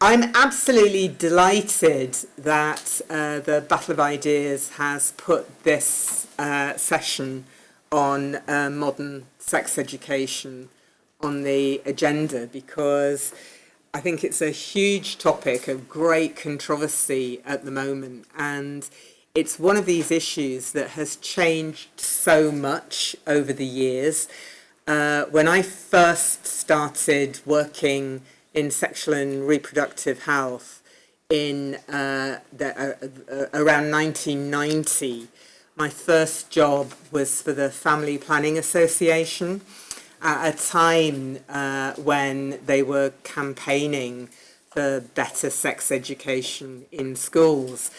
I'm absolutely delighted that the Battle of Ideas has put this session on modern sex education on the agenda, because I think it's a huge topic of great controversy at the moment, and it's one of these issues that has changed so much over the years. When I first started working in sexual and reproductive health in around 1990, my first job was for the Family Planning Association at a time when they were campaigning for better sex education in schools.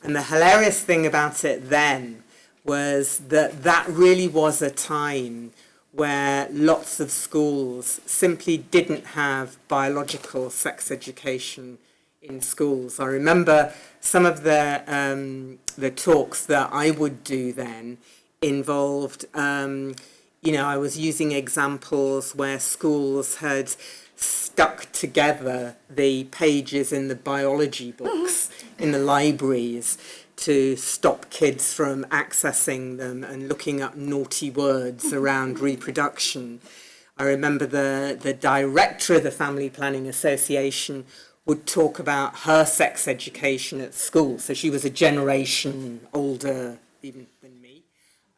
And the hilarious thing about it then was that that really was a time where lots of schools simply didn't have biological sex education in schools. I remember some of the talks that I would do then involved, I was using examples where schools had stuck together the pages in the biology books in the libraries to stop kids from accessing them and looking up naughty words around reproduction. I remember the director of the Family Planning Association would talk about her sex education at school. So she was a generation older even than me.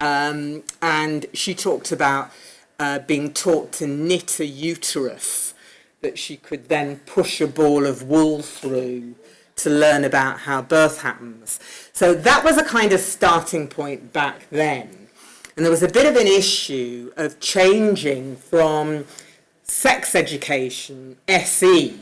And she talked about being taught to knit a uterus that she could then push a ball of wool through to learn about how birth happens. So that was a kind of starting point back then. And there was a bit of an issue of changing from sex education, SE,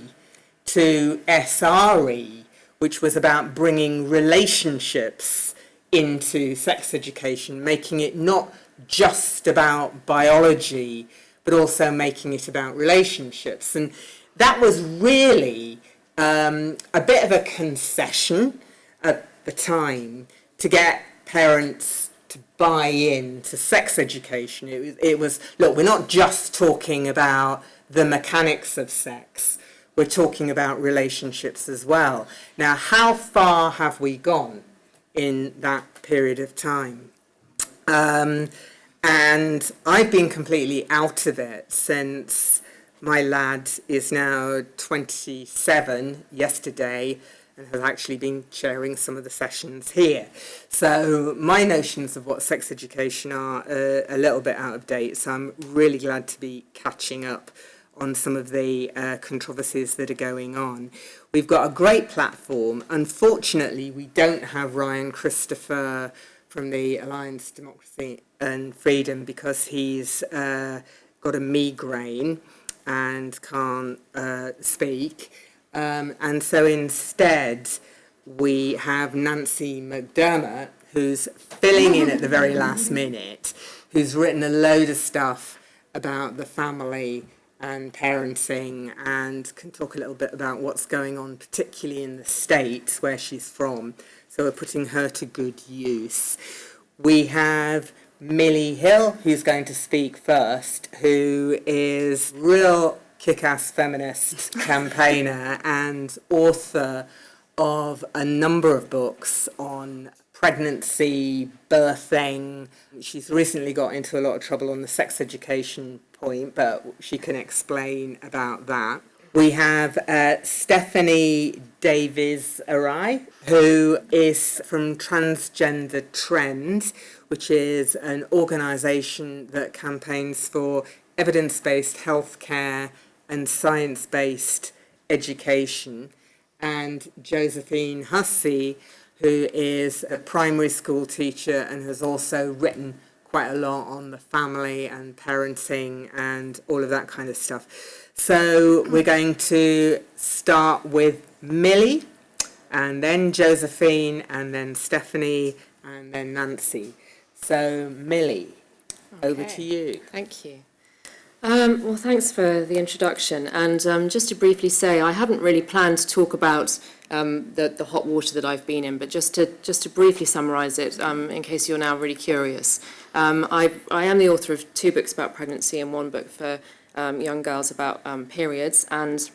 to SRE, which was about bringing relationships into sex education, making it not just about biology, but also making it about relationships. And that was really a bit of a concession at the time to get parents to buy in to sex education. It was, look, we're not just talking about the mechanics of sex, we're talking about relationships as well. Now, how far have we gone in that period of time? And I've been completely out of it since my lad is now 27 yesterday and has actually been chairing some of the sessions here. So my notions of what sex education are a little bit out of date, so I'm really glad to be catching up on some of the controversies that are going on. We've got a great platform. Unfortunately, we don't have Ryan Christopher from the Alliance Democracy and Freedom because he's got a migraine and can't speak. And so instead, we have Nancy McDermott, who's filling in at the very last minute, who's written a load of stuff about the family and parenting and can talk a little bit about what's going on, particularly in the States where she's from. So we're putting her to good use. We have Millie Hill, who's going to speak first, who is real kick-ass feminist campaigner and author of a number of books on pregnancy, birthing. She's recently got into a lot of trouble on the sex education point, but she can explain about that. We have Stephanie Davies-Arai, who is from Transgender Trend, which is an organisation that campaigns for evidence-based healthcare and science-based education. And Josephine Hussey, who is a primary school teacher and has also written quite a lot on the family and parenting and all of that kind of stuff. So we're going to start with Millie, and then Josephine, and then Stephanie, and then Nancy. So Millie, over to you. Thank you. Well, thanks for the introduction. And just to briefly say, I haven't really planned to talk about the hot water that I've been in, but just to briefly summarise it, in case you're now really curious. I am the author of 2 books about pregnancy and 1 book for young girls about periods. And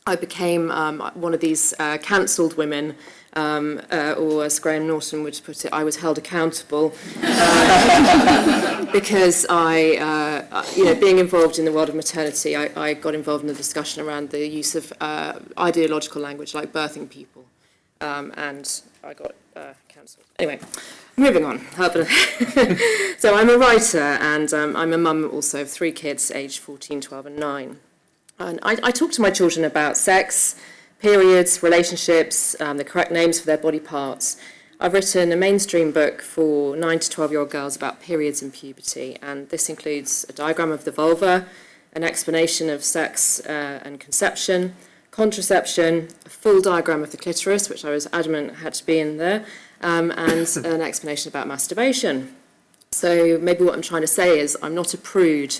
I became one of these cancelled women, or as Graham Norton would put it, I was held accountable because being involved in the world of maternity, I got involved in a discussion around the use of ideological language like birthing people, and I got cancelled. Anyway, moving on. So I'm a writer, and I'm a mum also of 3 kids, aged 14, 12 and 9. And I talk to my children about sex, periods, relationships, the correct names for their body parts. I've written a mainstream book for 9 to 12-year-old girls about periods and puberty, and this includes a diagram of the vulva, an explanation of sex and conception, contraception, a full diagram of the clitoris, which I was adamant had to be in there, and an explanation about masturbation. So maybe what I'm trying to say is I'm not a prude.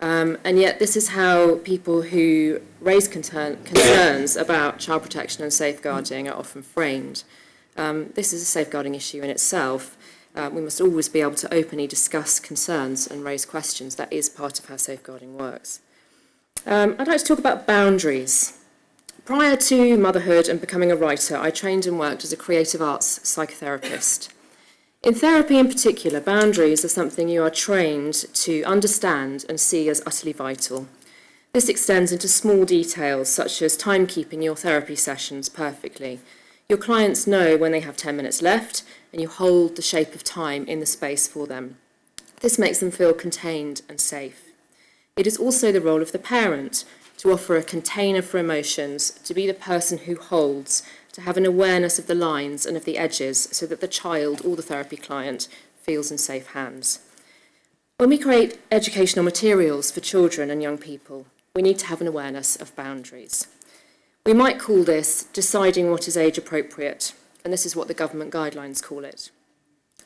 And yet this is how people who raise concerns about child protection and safeguarding are often framed. This is a safeguarding issue in itself. We must always be able to openly discuss concerns and raise questions. That is part of how safeguarding works. I'd like to talk about boundaries. Prior to motherhood and becoming a writer, I trained and worked as a creative arts psychotherapist. In therapy in particular, boundaries are something you are trained to understand and see as utterly vital. This extends into small details such as timekeeping your therapy sessions perfectly. Your clients know when they have 10 minutes left and you hold the shape of time in the space for them. This makes them feel contained and safe. It is also the role of the parent to offer a container for emotions, to be the person who holds, to have an awareness of the lines and of the edges so that the child or the therapy client feels in safe hands. When we create educational materials for children and young people, we need to have an awareness of boundaries. We might call this deciding what is age appropriate, and this is what the government guidelines call it.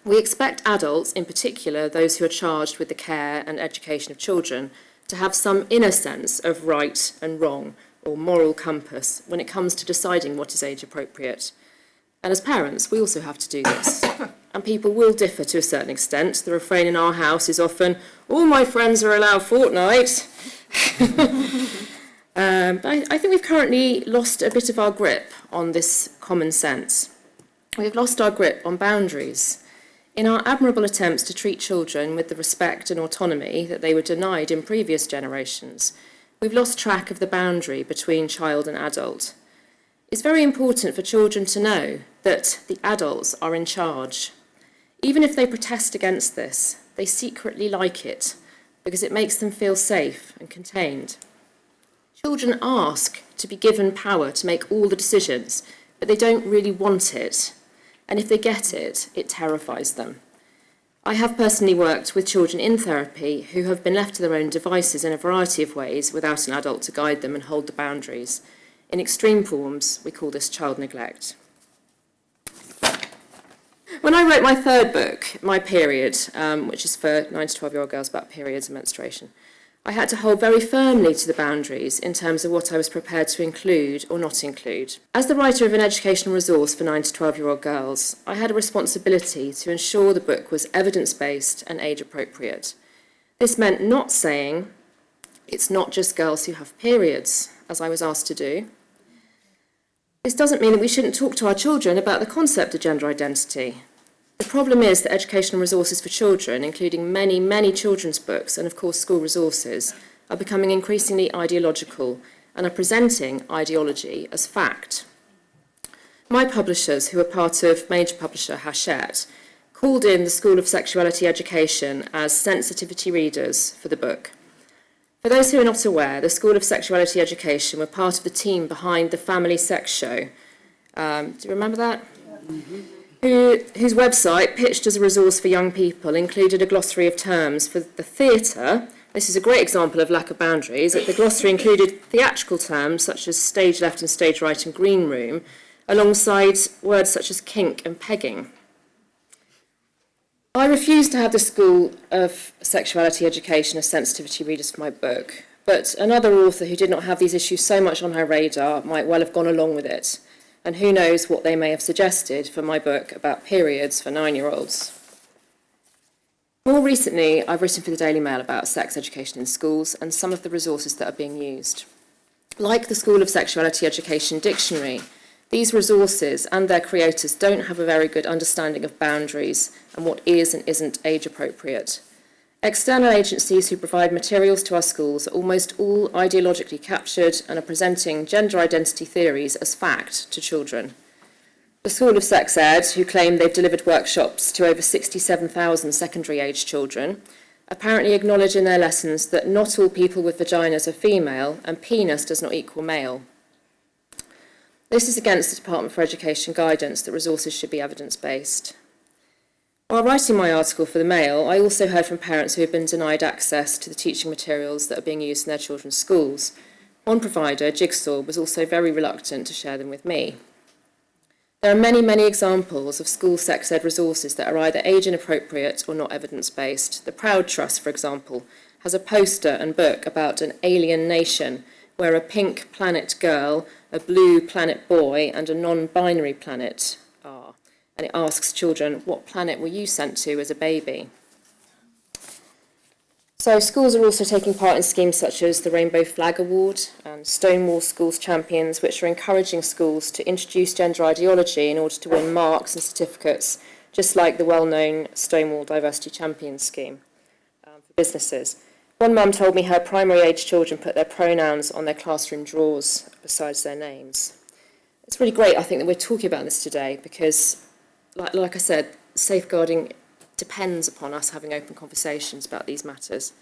We expect adults, in particular those who are charged with the care and education of children, to have some inner sense of right and wrong, or moral compass, when it comes to deciding what is age appropriate. And as parents, we also have to do this. And people will differ to a certain extent. The refrain in our house is often, all my friends are allowed fortnight. But I think we've currently lost a bit of our grip on this common sense. We've lost our grip on boundaries. In our admirable attempts to treat children with the respect and autonomy that they were denied in previous generations, we've lost track of the boundary between child and adult. It's very important for children to know that the adults are in charge. Even if they protest against this, they secretly like it because it makes them feel safe and contained. Children ask to be given power to make all the decisions, but they don't really want it. And if they get it, it terrifies them. I have personally worked with children in therapy who have been left to their own devices in a variety of ways without an adult to guide them and hold the boundaries. In extreme forms, we call this child neglect. When I wrote my third book, My Period, which is for 9 to 12-year-old girls about periods and menstruation, I had to hold very firmly to the boundaries in terms of what I was prepared to include or not include. As the writer of an educational resource for 9 to 12-year-old girls, I had a responsibility to ensure the book was evidence-based and age-appropriate. This meant not saying, it's not just girls who have periods, as I was asked to do. This doesn't mean that we shouldn't talk to our children about the concept of gender identity. The problem is that educational resources for children, including many, many children's books and, of course, school resources, are becoming increasingly ideological and are presenting ideology as fact. My publishers, who are part of major publisher Hachette, called in the School of Sexuality Education as sensitivity readers for the book. For those who are not aware, the School of Sexuality Education were part of the team behind the Family Sex Show. Do you remember that? Mm-hmm. Whose website, pitched as a resource for young people, included a glossary of terms for the theatre. This is a great example of lack of boundaries. The glossary included theatrical terms such as stage left and stage right and green room, alongside words such as kink and pegging. I refused to have the School of Sexuality Education as sensitivity readers for my book, but another author who did not have these issues so much on her radar might well have gone along with it. And who knows what they may have suggested for my book about periods for 9-year-olds. More recently, I've written for the Daily Mail about sex education in schools and some of the resources that are being used. Like the School of Sexuality Education Dictionary, these resources and their creators don't have a very good understanding of boundaries and what is and isn't age appropriate. External agencies who provide materials to our schools are almost all ideologically captured and are presenting gender identity theories as fact to children. The School of Sex Ed, who claim they've delivered workshops to over 67,000 secondary-age children, apparently acknowledge in their lessons that not all people with vaginas are female and penis does not equal male. This is against the Department for Education guidance that resources should be evidence-based. While writing my article for the Mail, I also heard from parents who have been denied access to the teaching materials that are being used in their children's schools. One provider, Jigsaw, was also very reluctant to share them with me. There are many, many examples of school sex ed resources that are either age inappropriate or not evidence-based. The Proud Trust, for example, has a poster and book about an alien nation where a pink planet girl, a blue planet boy, and a non-binary planet are. And it asks children, what planet were you sent to as a baby? So schools are also taking part in schemes such as the Rainbow Flag Award and Stonewall Schools Champions, which are encouraging schools to introduce gender ideology in order to win marks and certificates, just like the well-known Stonewall Diversity Champions scheme for businesses. One mum told me her primary-age children put their pronouns on their classroom drawers besides their names. It's really great, I think, that we're talking about this today because, like I said, safeguarding depends upon us having open conversations about these matters.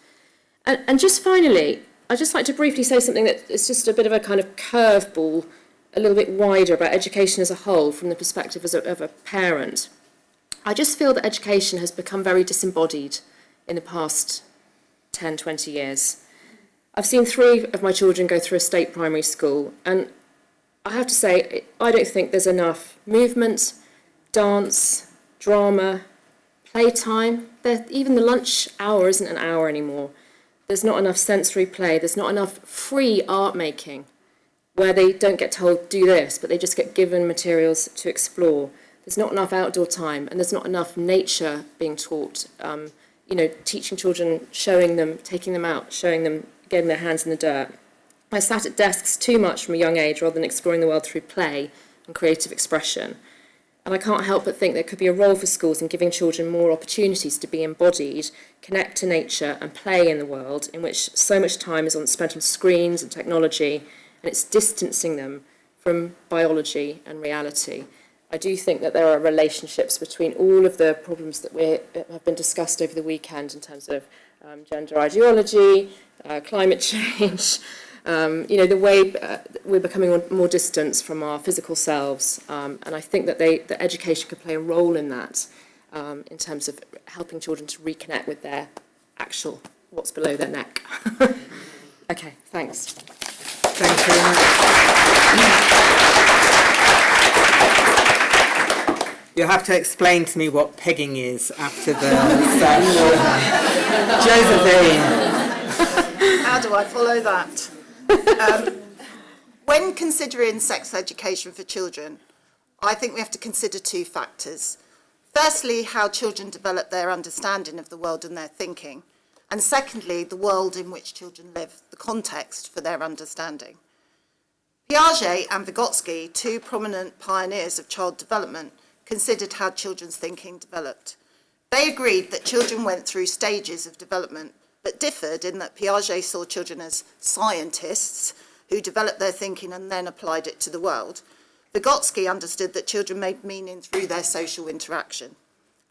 And just finally, I'd just like to briefly say something that is just a bit of a kind of curveball, a little bit wider about education as a whole from the perspective of a parent. I just feel that education has become very disembodied in the past 10, 20 years. I've seen 3 of my children go through a state primary school, and I have to say, I don't think there's enough movement, dance, drama, playtime. Even the lunch hour isn't an hour anymore. There's not enough sensory play. There's not enough free art making where they don't get told, do this, but they just get given materials to explore. There's not enough outdoor time, and there's not enough nature being taught. Teaching children, showing them, taking them out, showing them, getting their hands in the dirt. I sat at desks too much from a young age rather than exploring the world through play and creative expression. And I can't help but think there could be a role for schools in giving children more opportunities to be embodied, connect to nature and play in the world in which so much time is spent on screens and technology, and it's distancing them from biology and reality. I do think that there are relationships between all of the problems that have been discussed over the weekend in terms of gender ideology, climate change, the way we're becoming more distant from our physical selves. And I think that that education could play a role in that, in terms of helping children to reconnect with their actual, what's below their neck. Okay, thanks. Thank you very much. You'll have to explain to me what pegging is after the session. Josephine. How do I follow that? When considering sex education for children, I think we have to consider 2 factors. Firstly, how children develop their understanding of the world and their thinking. And secondly, the world in which children live, the context for their understanding. Piaget and Vygotsky, 2 prominent pioneers of child development, considered how children's thinking developed. They agreed that children went through stages of development, but differed in that Piaget saw children as scientists who developed their thinking and then applied it to the world. Vygotsky understood that children made meaning through their social interaction.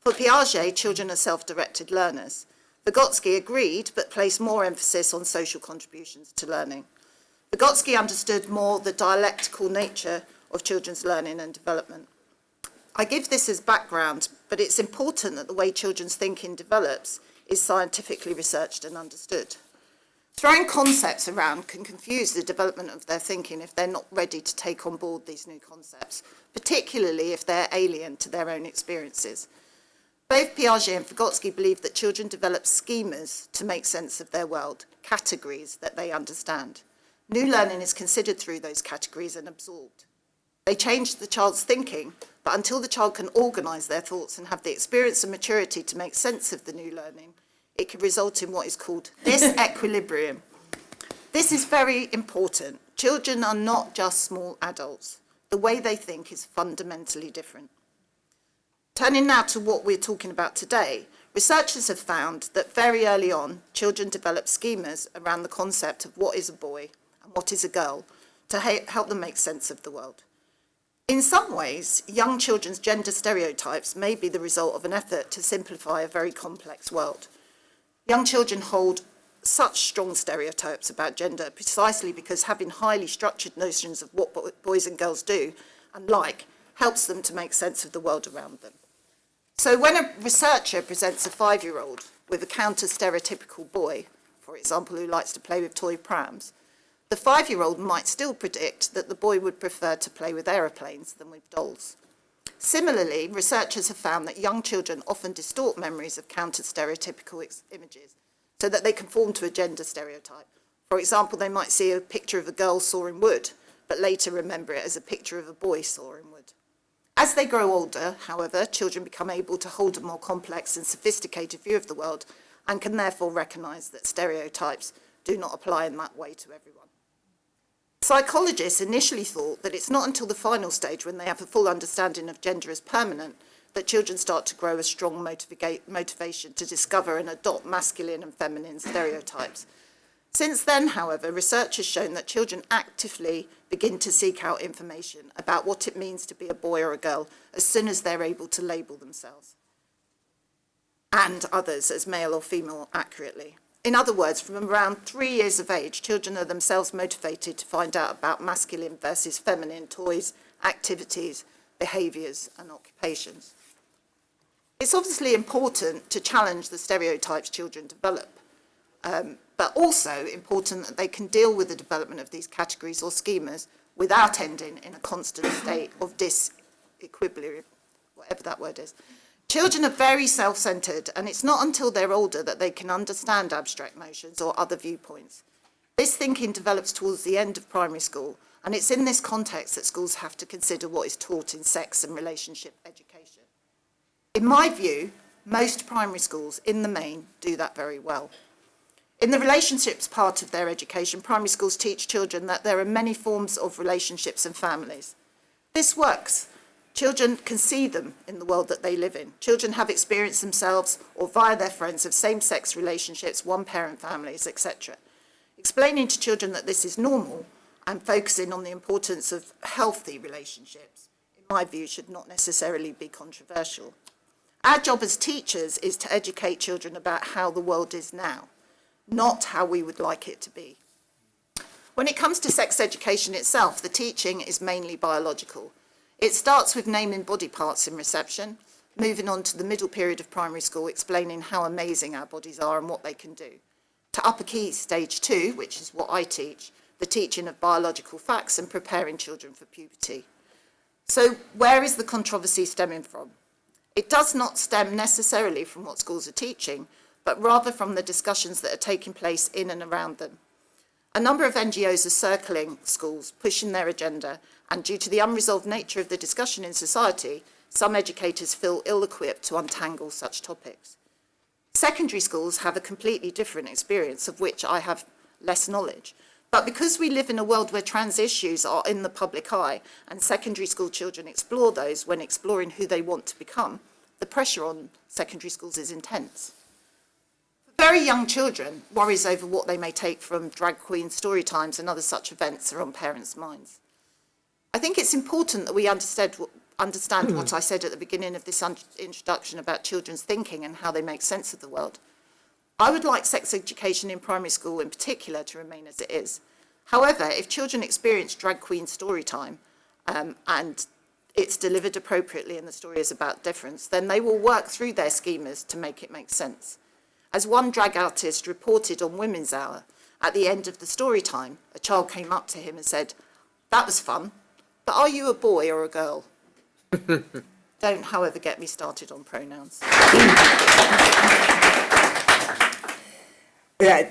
For Piaget, children are self-directed learners. Vygotsky agreed, but placed more emphasis on social contributions to learning. Vygotsky understood more the dialectical nature of children's learning and development. I give this as background, but it's important that the way children's thinking develops is scientifically researched and understood. Throwing concepts around can confuse the development of their thinking if they're not ready to take on board these new concepts, particularly if they're alien to their own experiences. Both Piaget and Vygotsky believe that children develop schemas to make sense of their world, categories that they understand. New learning is considered through those categories and absorbed. They change the child's thinking, but until the child can organise their thoughts and have the experience and maturity to make sense of the new learning, it can result in what is called disequilibrium. This is very important. Children are not just small adults. The way they think is fundamentally different. Turning now to what we're talking about today, researchers have found that very early on, children develop schemas around the concept of what is a boy and what is a girl to help them make sense of the world. In some ways, young children's gender stereotypes may be the result of an effort to simplify a very complex world. Young children hold such strong stereotypes about gender precisely because having highly structured notions of what boys and girls do and like helps them to make sense of the world around them. So when a researcher presents a 5-year-old with a counter-stereotypical boy, for example, who likes to play with toy prams, the 5-year-old might still predict that the boy would prefer to play with aeroplanes than with dolls. Similarly, researchers have found that young children often distort memories of counter-stereotypical images so that they conform to a gender stereotype. For example, they might see a picture of a girl sawing wood, but later remember it as a picture of a boy sawing wood. As they grow older, however, children become able to hold a more complex and sophisticated view of the world and can therefore recognise that stereotypes do not apply in that way to everyone. Psychologists initially thought that it's not until the final stage, when they have a full understanding of gender as permanent, that children start to grow a strong motivation to discover and adopt masculine and feminine stereotypes. Since then, however, research has shown that children actively begin to seek out information about what it means to be a boy or a girl as soon as they're able to label themselves and others as male or female accurately. In other words, from around 3 years of age, children are themselves motivated to find out about masculine versus feminine toys, activities, behaviours and occupations. It's obviously important to challenge the stereotypes children develop, but also important that they can deal with the development of these categories or schemas without ending in a constant state of disequilibrium, whatever that word is. Children are very self-centred, and it's not until they're older that they can understand abstract notions or other viewpoints. This thinking develops towards the end of primary school, and it's in this context that schools have to consider what is taught in sex and relationship education. In my view, most primary schools, in the main, do that very well. In the relationships part of their education, primary schools teach children that there are many forms of relationships and families. This works. Children can see them in the world that they live in. Children have experienced themselves or via their friends of same-sex relationships, one-parent families, etc. Explaining to children that this is normal and focusing on the importance of healthy relationships, in my view, should not necessarily be controversial. Our job as teachers is to educate children about how the world is now, not how we would like it to be. When it comes to sex education itself, the teaching is mainly biological. It starts with naming body parts in reception, moving on to the middle period of primary school, explaining how amazing our bodies are and what they can do. To upper key stage 2, which is what I teach, the teaching of biological facts and preparing children for puberty. So where is the controversy stemming from? It does not stem necessarily from what schools are teaching, but rather from the discussions that are taking place in and around them. A number of NGOs are circling schools, pushing their agenda, and due to the unresolved nature of the discussion in society, some educators feel ill-equipped to untangle such topics. Secondary schools have a completely different experience, of which I have less knowledge. But because we live in a world where trans issues are in the public eye, and secondary school children explore those when exploring who they want to become, the pressure on secondary schools is intense. Very young children, worries over what they may take from drag queen story times and other such events are on parents' minds. I think it's important that we understand what I said at the beginning of this introduction about children's thinking and how they make sense of the world. I would like sex education in primary school in particular to remain as it is. However, if children experience drag queen story time and it's delivered appropriately and the story is about difference, then they will work through their schemas to make it make sense. As one drag artist reported on Women's Hour, at the end of the story time, a child came up to him and said, "That was fun, but are you a boy or a girl?" Don't, however, get me started on pronouns. Yeah,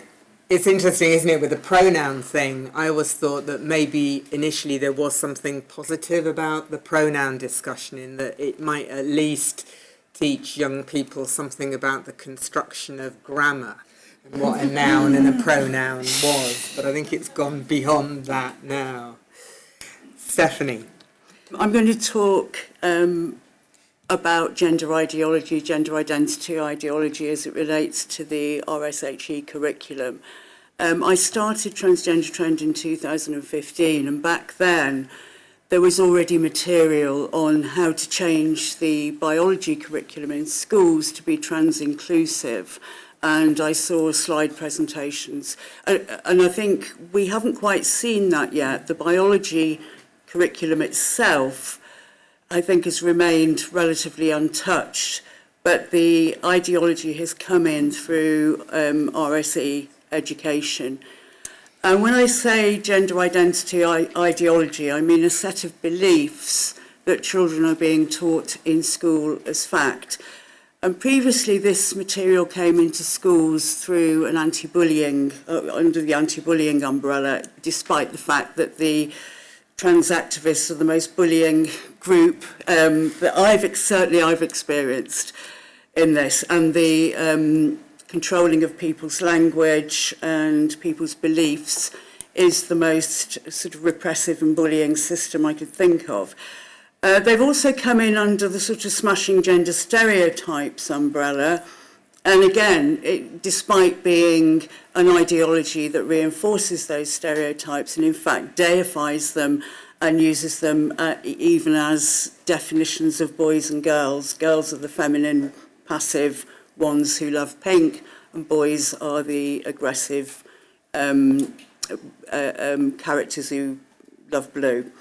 it's interesting, isn't it, with the pronoun thing. I always thought that maybe initially there was something positive about the pronoun discussion, in that it might at least teach young people something about the construction of grammar and what a noun and a pronoun was, but I think it's gone beyond that now. Stephanie. I'm going to talk about gender ideology, gender identity ideology as it relates to the RSHE curriculum. I started Transgender Trend in 2015, and back then there was already material on how to change the biology curriculum in schools to be trans-inclusive, and I saw slide presentations. And I think we haven't quite seen that yet. The biology curriculum itself, I think, has remained relatively untouched, but the ideology has come in through RSE education. And when I say gender identity ideology, I mean a set of beliefs that children are being taught in school as fact. And previously this material came into schools through an anti-bullying, under the anti-bullying umbrella, despite the fact that the trans activists are the most bullying group that I've experienced in this, and the controlling of people's language and people's beliefs is the most sort of repressive and bullying system I could think of. They've also come in under the sort of smashing gender stereotypes umbrella, and again, despite being an ideology that reinforces those stereotypes and in fact deifies them and uses them even as definitions of boys and girls. Girls are the feminine, passive ones who love pink, and boys are the aggressive characters who love blue.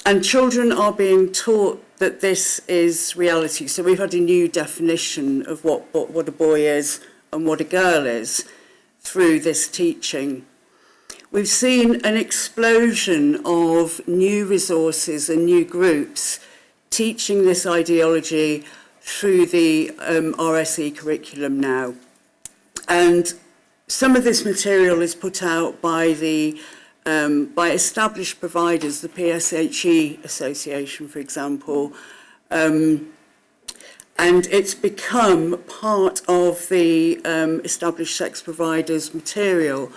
And children are being taught that this is reality. So we've had a new definition of what a boy is and what a girl is through this teaching. We've seen an explosion of new resources and new groups teaching this ideology through the RSE curriculum now. And some of this material is put out by by established providers, the PSHE Association, for example, and it's become part of the established sex providers' material,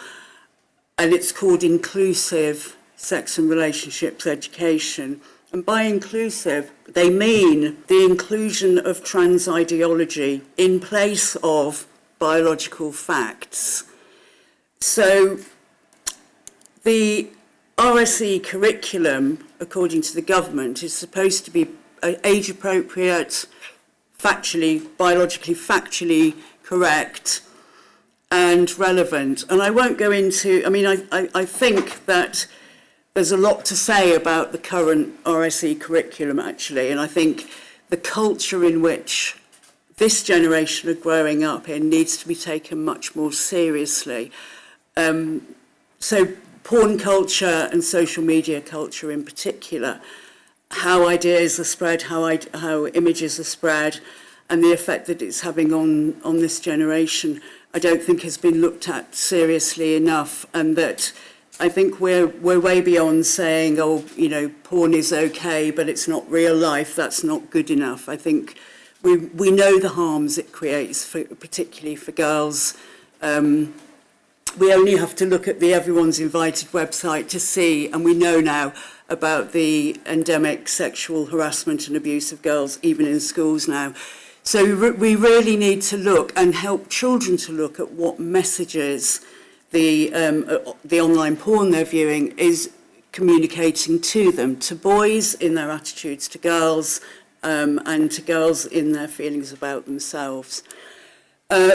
and it's called Inclusive Sex and Relationships Education. And by inclusive, they mean the inclusion of trans ideology in place of biological facts. So the RSE curriculum, according to the government, is supposed to be age-appropriate, biologically factually correct and relevant. And I won't go into, I think that there's a lot to say about the current RSE curriculum, actually, and I think the culture in which this generation are growing up in needs to be taken much more seriously. So porn culture and social media culture in particular, how ideas are spread, how images are spread, and the effect that it's having on this generation, I don't think has been looked at seriously enough, and that I think we're way beyond saying, oh, porn is okay, but it's not real life. That's not good enough. I think we know the harms it creates, particularly for girls. We only have to look at the Everyone's Invited website to see, and we know now about the endemic sexual harassment and abuse of girls, even in schools now. So we really need to look and help children to look at what messages the online porn they're viewing is communicating to them, to boys in their attitudes to girls, and to girls in their feelings about themselves.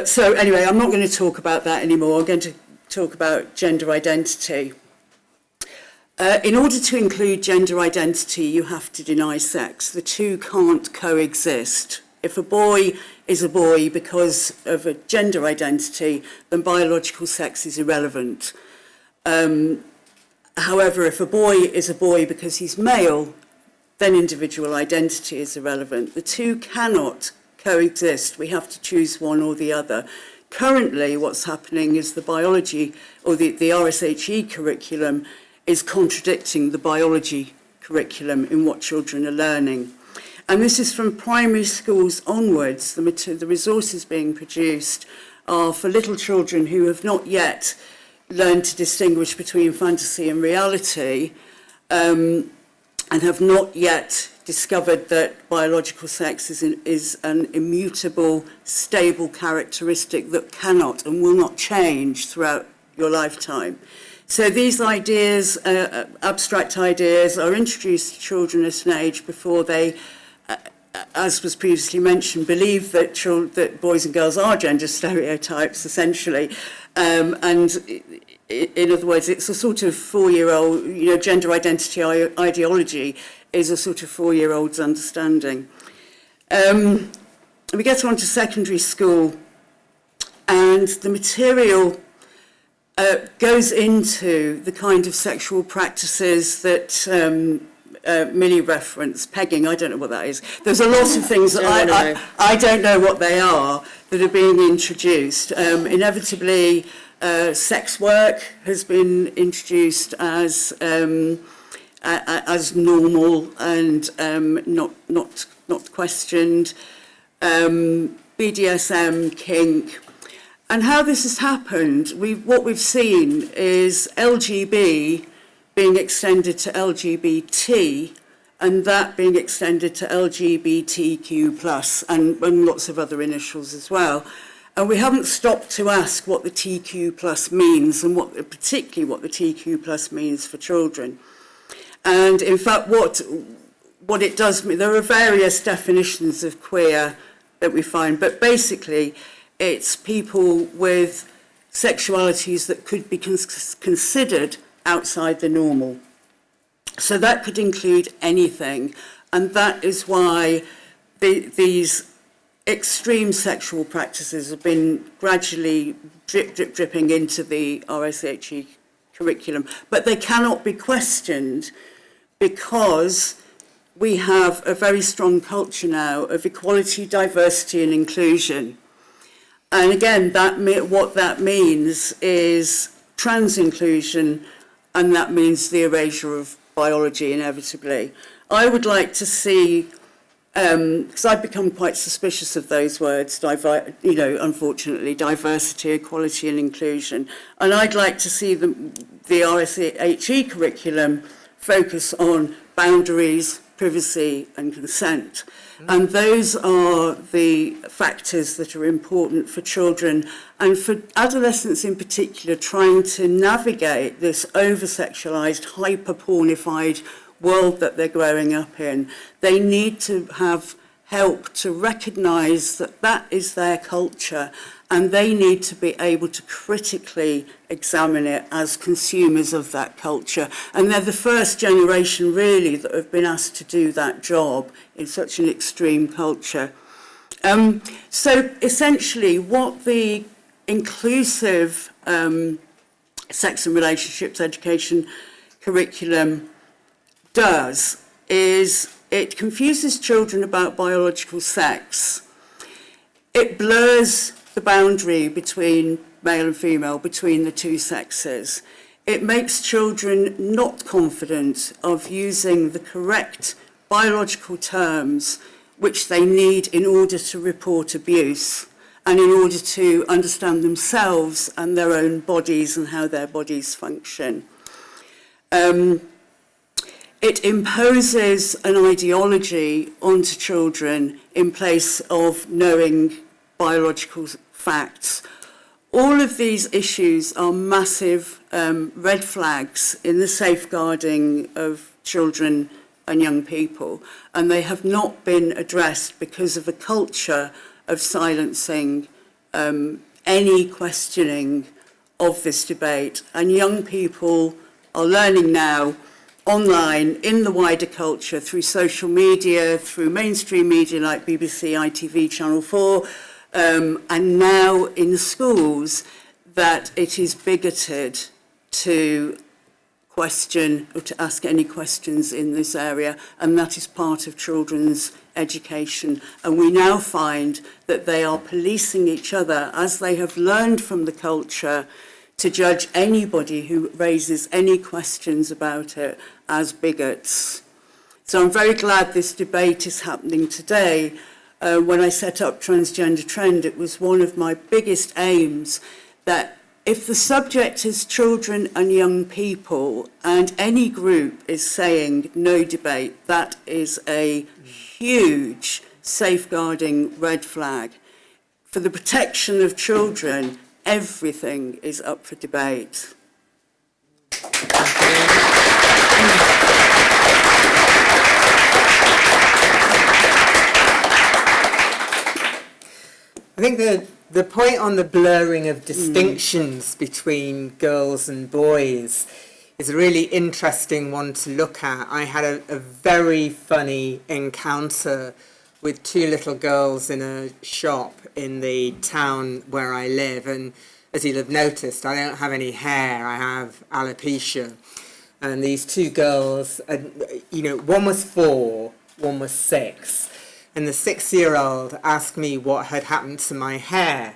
So anyway, I'm not going to talk about that anymore. I'm going to talk about gender identity. In order to include gender identity, you have to deny sex. The two can't coexist. If a boy is a boy because of a gender identity, then biological sex is irrelevant. However, if a boy is a boy because he's male, then individual identity is irrelevant. The two cannot coexist. We have to choose one or the other. Currently, what's happening is the biology, or the RSHE curriculum, is contradicting the biology curriculum in what children are learning. And this is from primary schools onwards. The resources being produced are for little children who have not yet learned to distinguish between fantasy and reality, and have not yet discovered that biological sex is an immutable, stable characteristic that cannot and will not change throughout your lifetime. So these ideas, abstract ideas, are introduced to children at an age before they, as was previously mentioned, believe that that boys and girls are gender stereotypes, essentially. And in other words, it's a sort of 4-year-old, gender identity ideology is a sort of 4-year-old's understanding. We get on to secondary school, and the material goes into the kind of sexual practices that Millie referenced, pegging, I don't know what that is. There's a lot of things that I don't know what they are that are being introduced. Inevitably, sex work has been introduced as normal and not questioned. BDSM, kink. And how this has happened, what we've seen is LGB being extended to LGBT, and that being extended to LGBTQ+, and lots of other initials as well. And we haven't stopped to ask what the TQ+ means, and particularly what the TQ+ means for children. And in fact, what it does mean, there are various definitions of queer that we find, but basically it's people with sexualities that could be considered outside the normal. So that could include anything, and that is why these extreme sexual practices have been gradually dripping into the RSHE curriculum, but they cannot be questioned because we have a very strong culture now of equality, diversity and inclusion. And again, what that means is trans inclusion, and that means the erasure of biology inevitably. I would like to see, because I've become quite suspicious of those words, unfortunately, diversity, equality and inclusion. And I'd like to see the RSHE curriculum focus on boundaries, privacy and consent. And those are the factors that are important for children and for adolescents in particular, trying to navigate this over-sexualized, hyper-pornified world that they're growing up in. They need to have help to recognize that that is their culture, and they need to be able to critically examine it as consumers of that culture. And they're the first generation really that have been asked to do that job in such an extreme culture. So essentially what the inclusive sex and relationships education curriculum does is it confuses children about biological sex. It blurs the boundary between male and female, between the two sexes. It makes children not confident of using the correct biological terms which they need in order to report abuse and in order to understand themselves and their own bodies and how their bodies function. It imposes an ideology onto children in place of knowing biological facts. All of these issues are massive red flags in the safeguarding of children and young people, and they have not been addressed because of a culture of silencing any questioning of this debate. And young people are learning now online, in the wider culture, through social media, through mainstream media like BBC, ITV, Channel 4, and now in schools, that it is bigoted to question or to ask any questions in this area, and that is part of children's education. And we now find that they are policing each other as they have learned from the culture to judge anybody who raises any questions about it as bigots. So I'm very glad this debate is happening today, when I set up Transgender Trend, it was one of my biggest aims that if the subject is children and young people and any group is saying no debate, that is a huge safeguarding red flag. For the protection of children, everything is up for debate. I think the point on the blurring of distinctions between girls and boys is a really interesting one to look at. I had a very funny encounter with two little girls in a shop in the town where I live, and as you'll have noticed, I don't have any hair, I have alopecia. And these two girls, one was 4, one was 6. And the 6-year-old asked me what had happened to my hair.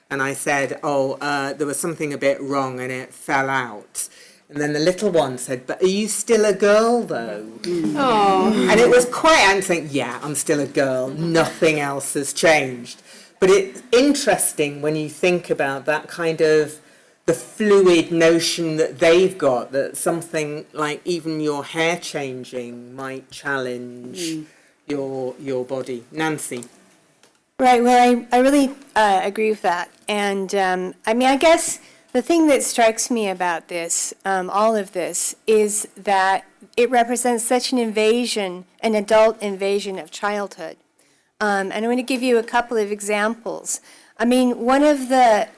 And I said, there was something a bit wrong and it fell out. And then the little one said, but are you still a girl, though? Oh. And it was quite, I'm saying, yeah, I'm still a girl. Nothing else has changed. But it's interesting when you think about that kind of the fluid notion that they've got, that something like even your hair changing might challenge your body. Nancy. Right, well, I really agree with that. And I guess the thing that strikes me about this, all of this, is that it represents such an invasion, an adult invasion of childhood. And I'm going to give you a couple of examples. I mean, one of the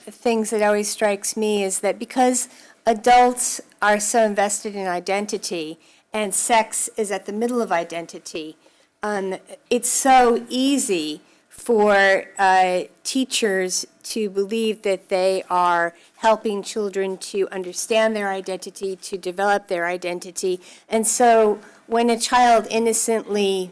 things that always strikes me is that because adults are so invested in identity, and sex is at the middle of identity, it's so easy for teachers to believe that they are helping children to understand their identity, to develop their identity. And so when a child innocently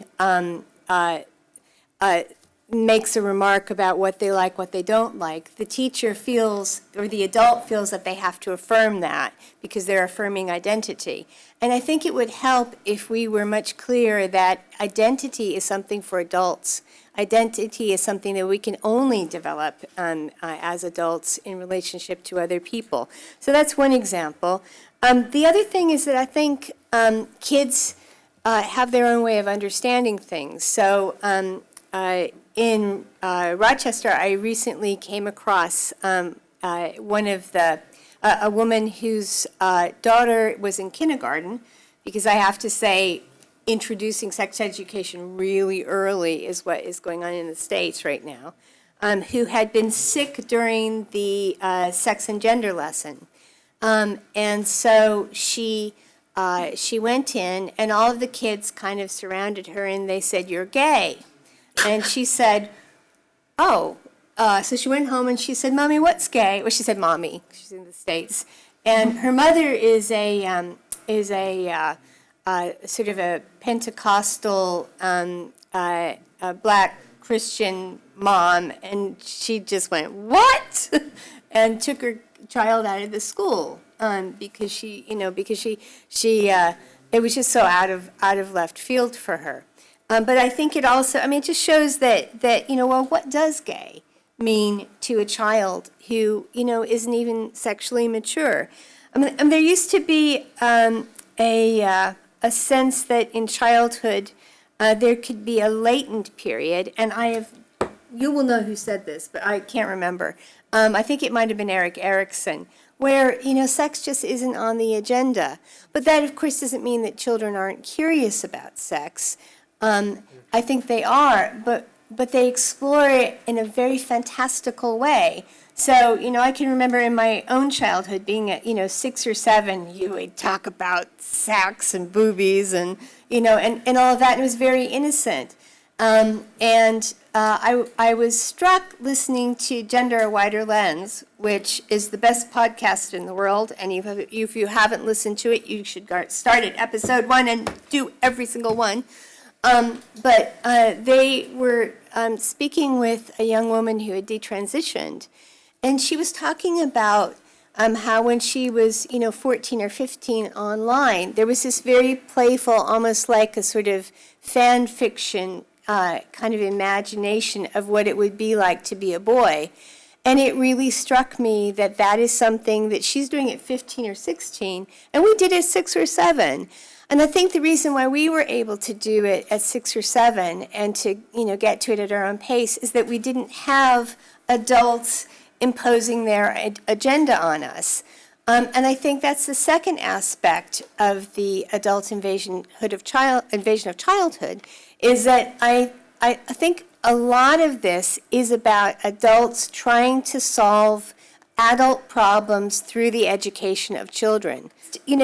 makes a remark about what they like, what they don't like, the teacher feels, or the adult feels, that they have to affirm that because they're affirming identity. And I think it would help if we were much clearer that identity is something for adults. Identity is something that we can only develop as adults in relationship to other people. So that's one example. The other thing is that I think kids have their own way of understanding things. So in Rochester, I recently came across a woman whose daughter was in kindergarten, because I have to say, introducing sex education really early is what is going on in the States right now, who had been sick during the sex and gender lesson. And so she went in, and all of the kids kind of surrounded her, and they said, "You're gay." And she said, "Oh." So she went home and she said, "Mommy, what's gay?" Well, she said, "Mommy," she's in the States. And her mother is a sort of a Pentecostal black Christian mom, and she just went, "What?" and took her child out of the school because she it was just so out of left field for her. But I think it also, it just shows that what does gay mean to a child who, isn't even sexually mature? There used to be a sense that in childhood there could be a latent period, and you will know who said this, but I can't remember. I think it might have been Erik Erikson, where, sex just isn't on the agenda. But that, of course, doesn't mean that children aren't curious about sex. I think they are, but they explore it in a very fantastical way. So, I can remember in my own childhood being at, 6 or 7, you would talk about sex and boobies and, and all of that. And it was very innocent. I was struck listening to Gender A Wider Lens, which is the best podcast in the world. And if you haven't listened to it, you should start at episode 1 and do every single one. But they were speaking with a young woman who had detransitioned, and she was talking about how when she was, 14 or 15 online, there was this very playful, almost like a sort of fan fiction kind of imagination of what it would be like to be a boy. And it really struck me that that is something that she's doing at 15 or 16, and we did it at 6 or 7. And I think the reason why we were able to do it at 6 or 7 and to, get to it at our own pace is that we didn't have adults imposing their agenda on us. And I think that's the second aspect of the adult invasion of childhood, is that I think a lot of this is about adults trying to solve adult problems through the education of children.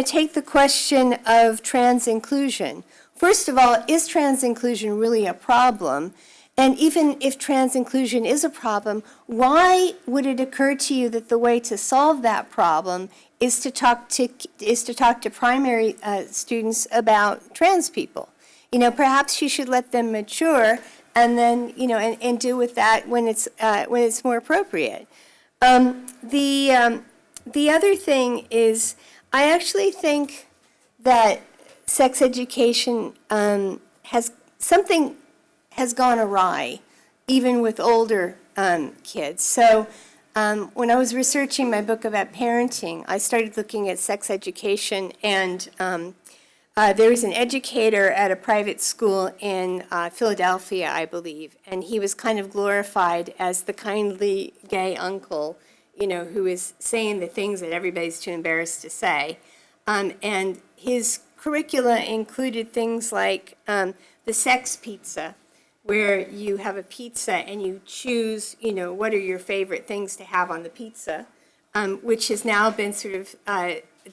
Take the question of trans inclusion. First of all, is trans inclusion really a problem? And even if trans inclusion is a problem, why would it occur to you that the way to solve that problem is to talk to primary students about trans people? Perhaps you should let them mature and then and deal with that when it's more appropriate. The other thing is, I actually think that sex education has gone awry, even with older kids. So when I was researching my book about parenting, I started looking at sex education, and there was an educator at a private school in Philadelphia, I believe, and he was kind of glorified as the kindly gay uncle, who is saying the things that everybody's too embarrassed to say. And his curricula included things like the sex pizza, where you have a pizza and you choose, what are your favorite things to have on the pizza, which has now been sort of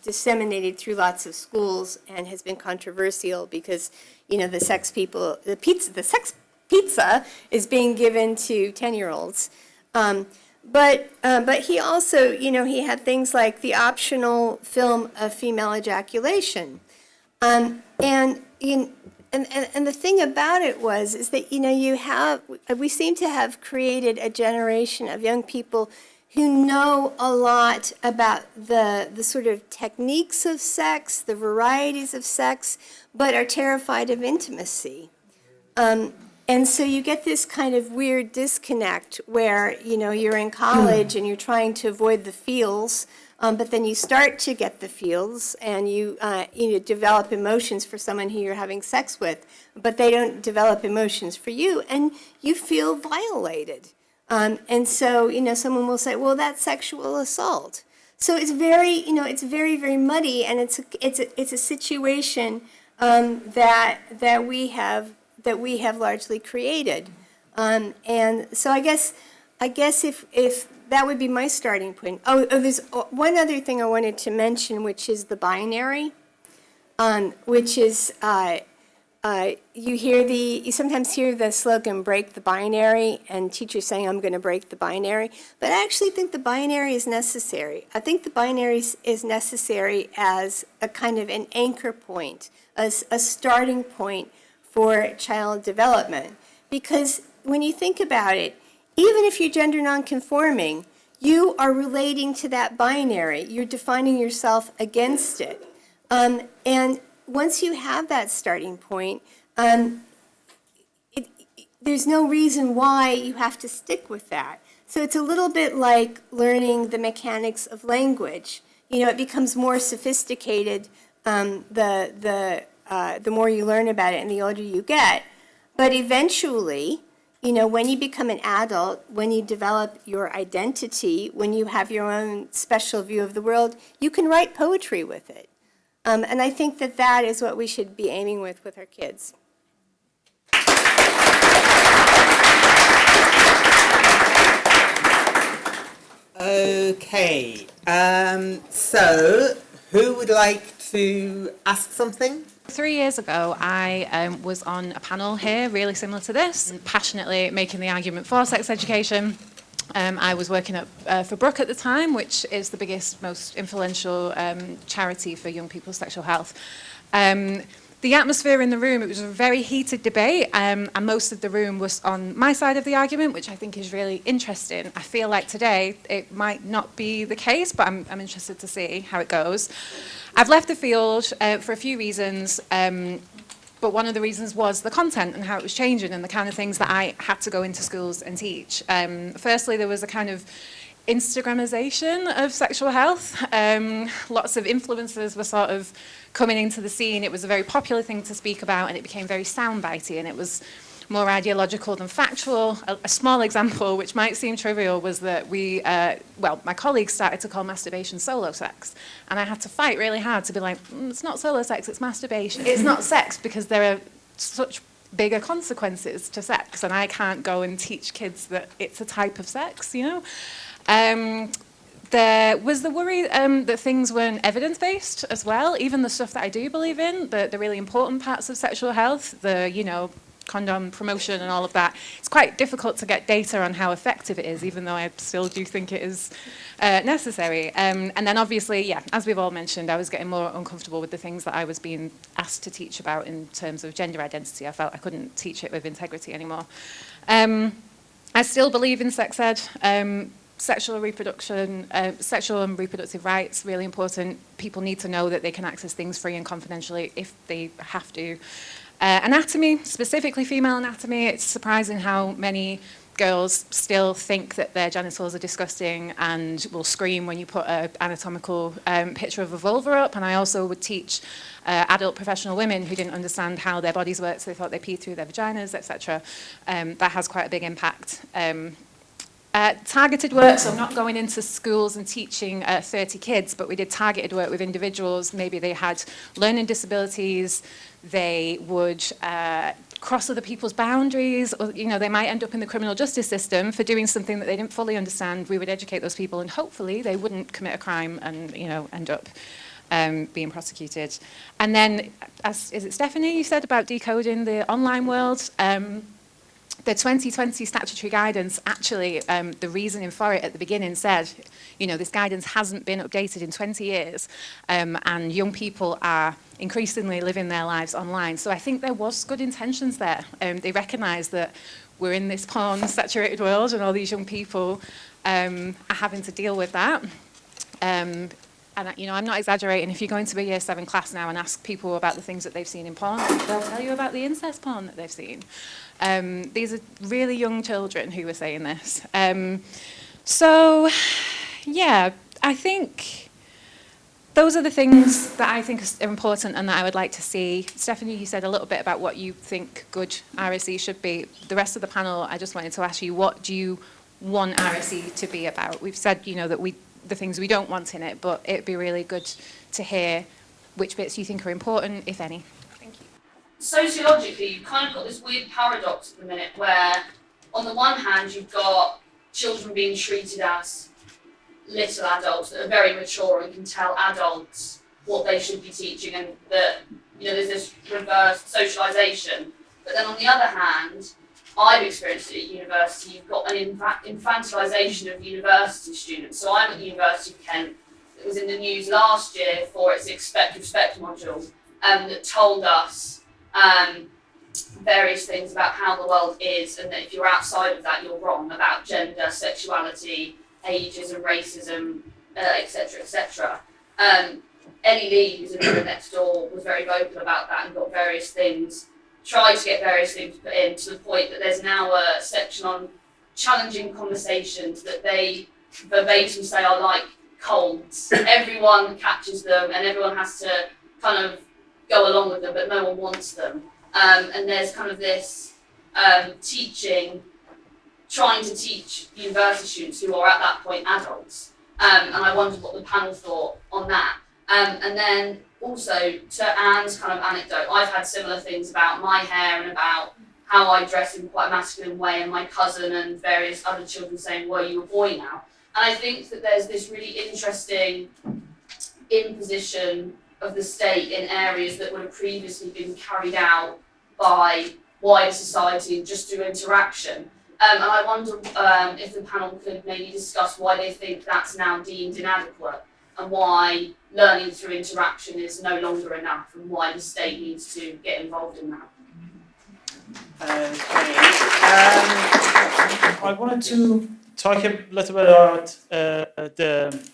disseminated through lots of schools and has been controversial because, the sex pizza is being given to 10-year-olds. But he also, he had things like the optional film of female ejaculation. And the thing about it is that, we seem to have created a generation of young people who know a lot about the sort of techniques of sex, the varieties of sex, but are terrified of intimacy. And so you get this kind of weird disconnect where, you're in college and you're trying to avoid the feels, but then you start to get the feels and you develop emotions for someone who you're having sex with, but they don't develop emotions for you, and you feel violated. And so, someone will say, well, that's sexual assault. So it's very, very, very muddy, and it's a situation that we have largely created. And so I guess if that would be my starting point. There's one other thing I wanted to mention, which is the binary, which is you sometimes hear the slogan "break the binary," and teachers saying, "I'm going to break the binary." But I actually think the binary is necessary. I think the binary is necessary as a kind of an anchor point, as a starting point for child development. Because when you think about it, even if you're gender nonconforming, you are relating to that binary. You're defining yourself against it. And once you have that starting point, there's no reason why you have to stick with that. So it's a little bit like learning the mechanics of language. It becomes more sophisticated the more you learn about it and the older you get. But eventually, when you become an adult, when you develop your identity, when you have your own special view of the world, you can write poetry with it. And I think that is what we should be aiming with our kids. Okay, so who would like to ask something? 3 years ago, I was on a panel here, really similar to this, passionately making the argument for sex education. I was working for Brooke at the time, which is the biggest, most influential charity for young people's sexual health. The atmosphere in the room, it was a very heated debate, and most of the room was on my side of the argument, which I think is really interesting. I feel like today it might not be the case, but I'm interested to see how it goes. I've left the field for a few reasons. but one of the reasons was the content and how it was changing and the kind of things that I had to go into schools and teach. Firstly, there was a kind of Instagramization of sexual health. Lots of influencers were sort of coming into the scene. It was a very popular thing to speak about, and it became very soundbitey, and it was more ideological than factual. A small example, which might seem trivial, was that my colleagues started to call masturbation solo sex, and I had to fight really hard to be like, it's not solo sex, it's masturbation. It's not sex because there are such bigger consequences to sex, and I can't go and teach kids that it's a type of sex, you know? There was the worry that things weren't evidence-based as well, even the stuff that I do believe in, the really important parts of sexual health, condom promotion and all of that. It's quite difficult to get data on how effective it is, even though I still do think it is necessary. And then obviously, yeah, as we've all mentioned, I was getting more uncomfortable with the things that I was being asked to teach about in terms of gender identity. I felt I couldn't teach it with integrity anymore. I still believe in sex ed. Sexual and reproductive rights, really important. People need to know that they can access things free and confidentially if they have to. Anatomy, specifically female anatomy, it's surprising how many girls still think that their genitals are disgusting and will scream when you put an anatomical picture of a vulva up. And I also would teach adult professional women who didn't understand how their bodies worked, so they thought they peed through their vaginas, etc. That has quite a big impact. Targeted work, so I'm not going into schools and teaching 30 kids, but we did targeted work with individuals. Maybe they had learning disabilities, they would cross other people's boundaries, or they might end up in the criminal justice system for doing something that they didn't fully understand. We would educate those people, and hopefully they wouldn't commit a crime and end up being prosecuted. And then, is it Stephanie you said about decoding the online world? The 2020 statutory guidance, actually, the reasoning for it at the beginning said, this guidance hasn't been updated in 20 years, and young people are increasingly living their lives online. So I think there was good intentions there. They recognise that we're in this porn-saturated world, and all these young people are having to deal with that. And I'm not exaggerating. If you go into a year 7 class now and ask people about the things that they've seen in porn, they'll tell you about the incest porn that they've seen. These are really young children who were saying this. So, yeah, I think those are the things that I think are important and that I would like to see. Stephanie, you said a little bit about what you think good RSE should be. The rest of the panel, I just wanted to ask you, what do you want RSE to be about? We've said, that the things we don't want in it, but it'd be really good to hear which bits you think are important, if any. Thank you. Sociologically, you've kind of got this weird paradox at the minute where, on the one hand, you've got children being treated as little adults that are very mature and can tell adults what they should be teaching, and that there's this reverse socialisation. But then on the other hand, I've experienced it at university, you've got an infantilisation of university students. So I'm at the University of Kent. It was in the news last year for its Expect Respect module that told us various things about how the world is, and that if you're outside of that, you're wrong about gender, sexuality, ageism, racism, etc., etc. Ellie Lee, who's in the room next door, was very vocal about that and got various things, tried to get various things put in, to the point that there's now a section on challenging conversations that they verbatim say are like colds. Everyone catches them and everyone has to kind of go along with them, but no one wants them. And there's kind of this trying to teach university students who are at that point adults. And I wondered what the panel thought on that. And then also, to Anne's kind of anecdote, I've had similar things about my hair and about how I dress in quite a masculine way, and my cousin and various other children saying, well, you're a boy now. And I think that there's this really interesting imposition of the state in areas that would have previously been carried out by wider society just through interaction. And I wonder if the panel could maybe discuss why they think that's now deemed inadequate, and why learning through interaction is no longer enough, and why the state needs to get involved in that. Okay. I wanted to talk a little bit about the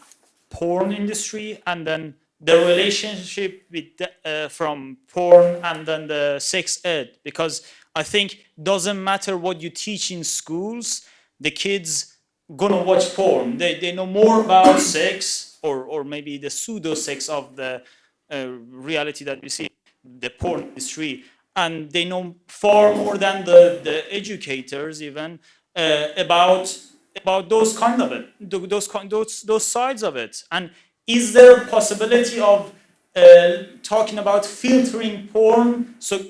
porn industry and then the relationship with from porn and then the sex ed, because I think doesn't matter what you teach in schools, the kids gonna watch porn. They know more about sex or maybe the pseudo sex of the reality that we see, the porn industry, and they know far more than the educators even about those kind of it, those sides of it. And is there a possibility of talking about filtering porn so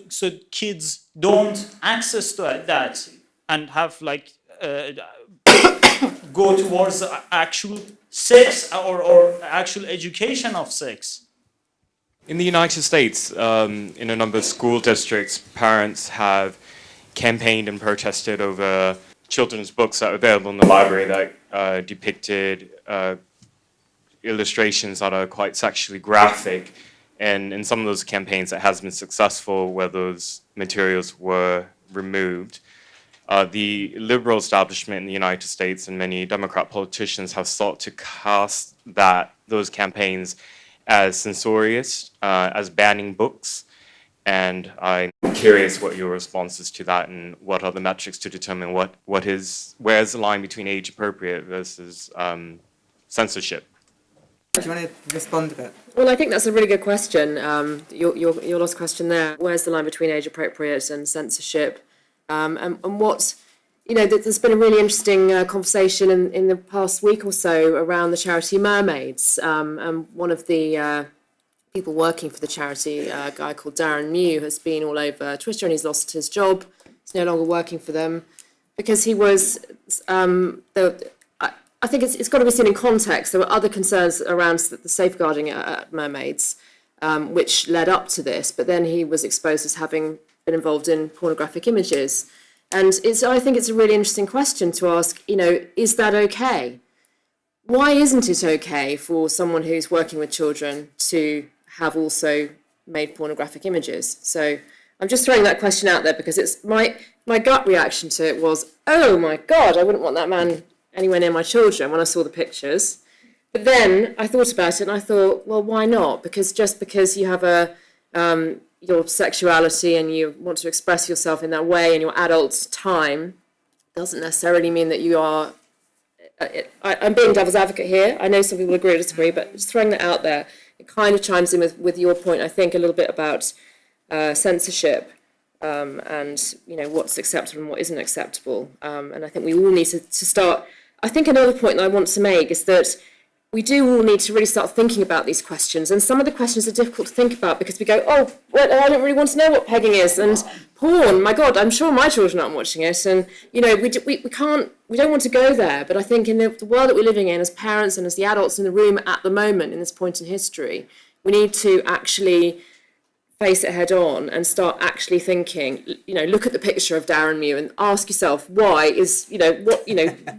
kids don't access to that and have like go towards actual sex or actual education of sex? In the United States, in a number of school districts, parents have campaigned and protested over children's books that are available in the library that depicted illustrations that are quite sexually graphic. And in some of those campaigns, it has been successful where those materials were removed. The liberal establishment in the United States and many Democrat politicians have sought to cast those campaigns as censorious, as banning books. And I'm curious what your response is to that, and what are the metrics to determine where's the line between age appropriate versus censorship? Do you want to respond to it? Well, I think that's a really good question. Your last question there. Where's the line between age appropriate and censorship? And what, there's been a really interesting conversation in the past week or so around the charity Mermaids. And one of the people working for the charity, a guy called Darren Mew, has been all over Twitter, and he's lost his job. He's no longer working for them because he was I think it's got to be seen in context. There were other concerns around the safeguarding at Mermaids, which led up to this, but then he was exposed as having been involved in pornographic images. And I think it's a really interesting question to ask, is that okay? Why isn't it okay for someone who's working with children to have also made pornographic images? So I'm just throwing that question out there because it's my gut reaction to it was, oh my God, I wouldn't want that man anywhere near my children when I saw the pictures. But then I thought about it and I thought, well, why not? Because just because you have your sexuality and you want to express yourself in that way in your adult time doesn't necessarily mean that you are... I'm being devil's advocate here. I know some people agree or disagree, but just throwing that out there, it kind of chimes in with your point, I think, a little bit about censorship. And what's acceptable and what isn't acceptable. And I think we all need to start. I think another point that I want to make is that we do all need to really start thinking about these questions. And some of the questions are difficult to think about because we go, oh, well, I don't really want to know what pegging is. And porn, my God, I'm sure my children aren't watching it. And, we don't want to go there. But I think in the world that we're living in as parents and as the adults in the room at the moment, in this point in history, we need to actually face it head on and start actually thinking, look at the picture of Darren Mew and ask yourself why is,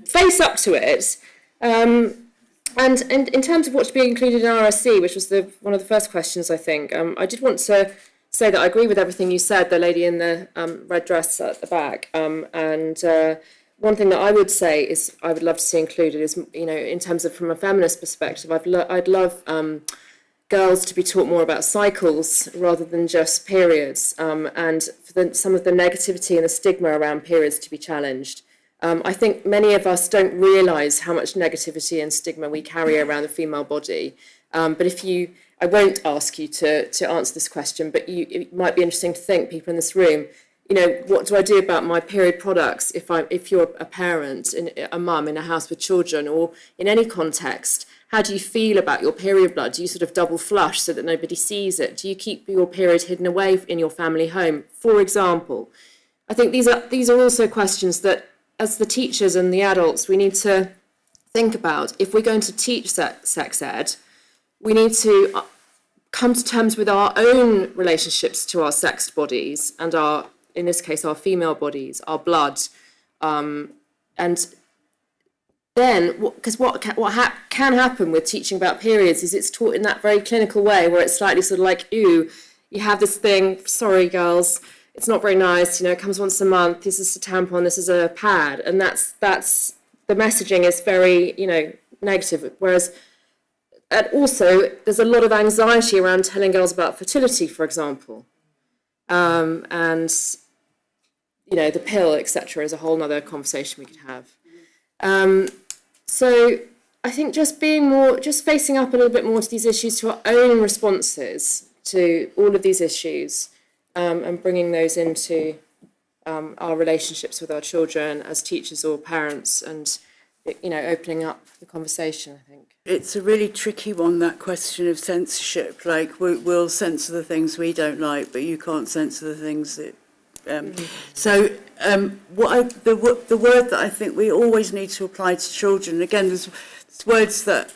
face up to it. And in terms of what's being included in RSC, which was one of the first questions, I think, I did want to say that I agree with everything you said, the lady in the red dress at the back. And one thing that I would say is I would love to see included is, in terms of from a feminist perspective, I'd love girls to be taught more about cycles rather than just periods, and for some of the negativity and the stigma around periods to be challenged. I think many of us don't realise how much negativity and stigma we carry around the female body. But I won't ask you to answer this question, but it might be interesting to think, people in this room, what do I do about my period products if you're a parent, a mum in a house with children, or in any context? How do you feel about your period blood? Do you sort of double flush so that nobody sees it? Do you keep your period hidden away in your family home, for example? I think these are also questions that, as the teachers and the adults, we need to think about. If we're going to teach sex ed, we need to come to terms with our own relationships to our sexed bodies and in this case, our female bodies, our blood, and then, because what can happen with teaching about periods is it's taught in that very clinical way where it's slightly sort of like, ooh, you have this thing, sorry girls, it's not very nice, it comes once a month, this is a tampon, this is a pad, and that's the messaging is very, negative, whereas and also, there's a lot of anxiety around telling girls about fertility, for example. And, the pill, etc., is a whole other conversation we could have. So I think just facing up a little bit more to these issues, to our own responses to all of these issues, and bringing those into our relationships with our children as teachers or parents, and opening up the conversation, I think. It's a really tricky one, that question of censorship. Like, we'll censor the things we don't like, but you can't censor the things that... the word that I think we always need to apply to children, again, there's words that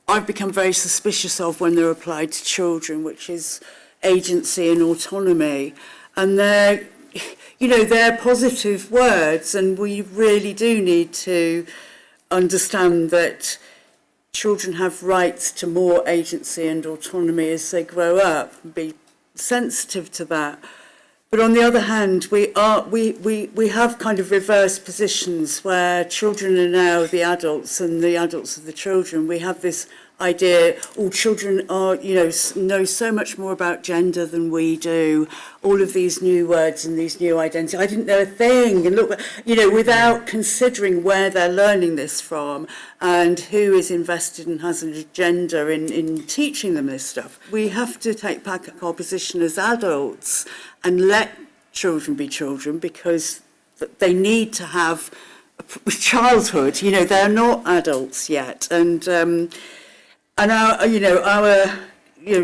I've become very suspicious of when they're applied to children, which is agency and autonomy. And they're positive words, and we really do need to understand that children have rights to more agency and autonomy as they grow up, and be sensitive to that. But on the other hand, we have kind of reverse positions where children are now the adults and the adults are the children. We have this idea, all children are, know so much more about gender than we do. All of these new words and these new identities. I didn't know a thing. And look, without considering where they're learning this from and who is invested and has an agenda in teaching them this stuff. We have to take back our position as adults and let children be children, because they need to have a childhood. They're not adults yet. And our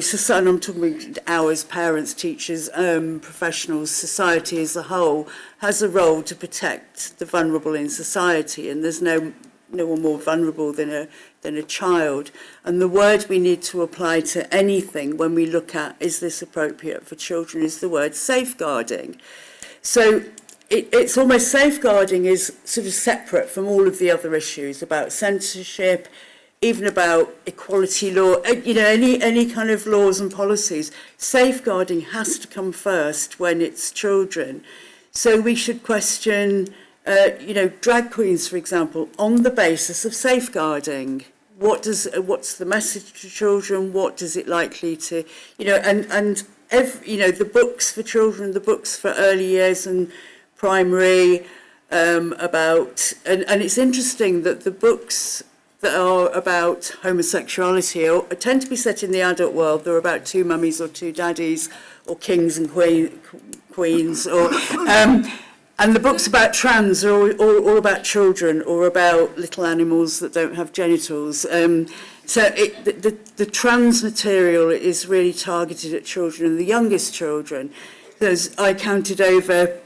society, I'm talking about ours, parents, teachers, professionals, society as a whole, has a role to protect the vulnerable in society, and there's no one more vulnerable than a child. And the word we need to apply to anything when we look at, is this appropriate for children, is the word safeguarding. So it's almost, safeguarding is sort of separate from all of the other issues about censorship, even about equality law, any kind of laws and policies. Safeguarding has to come first when it's children. So we should question, drag queens, for example, on the basis of safeguarding. What's the message to children? What does it likely to, the books for children, the books for early years and primary, and it's interesting that the books that are about homosexuality tend to be set in the adult world. They're about two mummies or two daddies, or kings and queens, or and the books about trans are all about children, or about little animals that don't have genitals. So the trans material is really targeted at children, and the youngest children. I counted over.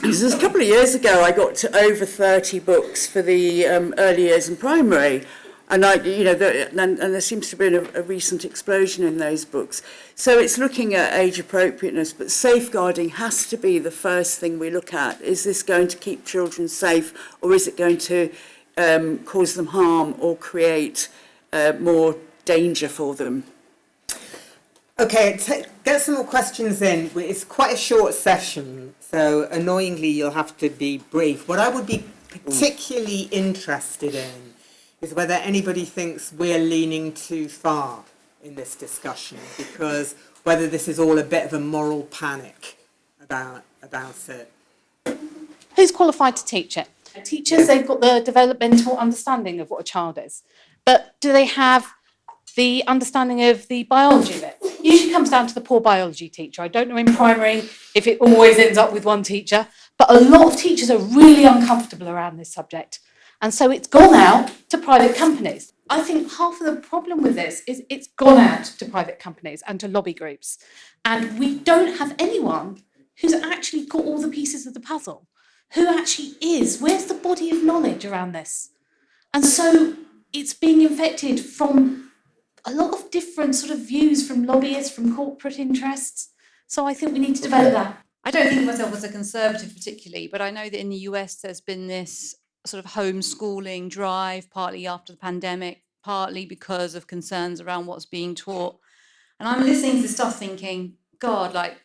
This was a couple of years ago. I got to over 30 books for the early years and primary, and there seems to be a recent explosion in those books. So it's looking at age appropriateness, but safeguarding has to be the first thing we look at. Is this going to keep children safe, or is it going to cause them harm or create more danger for them? Okay, get some more questions in. It's quite a short session, so annoyingly you'll have to be brief. What I would be particularly interested in is whether anybody thinks we're leaning too far in this discussion, because whether this is all a bit of a moral panic about it. Who's qualified to teach it? Teachers, they've got the developmental understanding of what a child is, but do they have the understanding of the biology of it? Usually comes down to the poor biology teacher. I don't know in primary if it always ends up with one teacher, but a lot of teachers are really uncomfortable around this subject. And so it's gone out to private companies. I think half of the problem with this is it's gone out to private companies and to lobby groups. And we don't have anyone who's actually got all the pieces of the puzzle. Who actually is? Where's the body of knowledge around this? And so it's being infected from a lot of different sort of views from lobbyists, from corporate interests. So I think we need to develop that. I don't think of myself as a conservative particularly, but I know that in the US there's been this sort of homeschooling drive, partly after the pandemic, partly because of concerns around what's being taught. And I'm listening to stuff thinking, God, like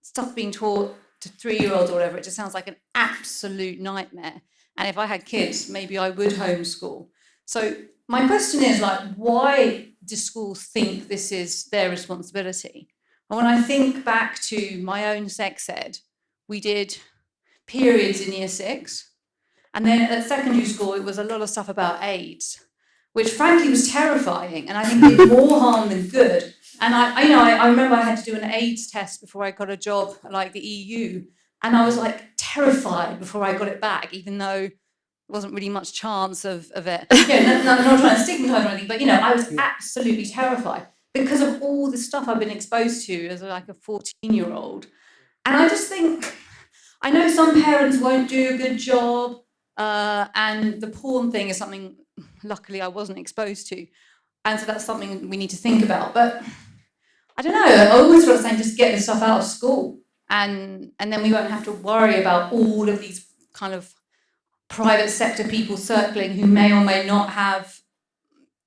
stuff being taught to 3-year-olds or whatever, it just sounds like an absolute nightmare. And if I had kids, maybe I would homeschool. So my question is, like, why do schools think this is their responsibility? And when I think back to my own sex ed, we did periods in year 6, and then at secondary school it was a lot of stuff about AIDS, which frankly was terrifying, and I think did more harm than good. And I remember I had to do an AIDS test before I got a job at like the EU, and I was like terrified before I got it back, even though there wasn't really much chance of it. Not trying to stigmatise or anything, but I was absolutely terrified because of all the stuff I've been exposed to as like a 14-year-old. And I just think, I know some parents won't do a good job, and the porn thing is something, luckily, I wasn't exposed to. And so that's something we need to think about. But I don't know, I always feel saying just get this stuff out of school, and then we won't have to worry about all of these kind of private sector people circling who may or may not have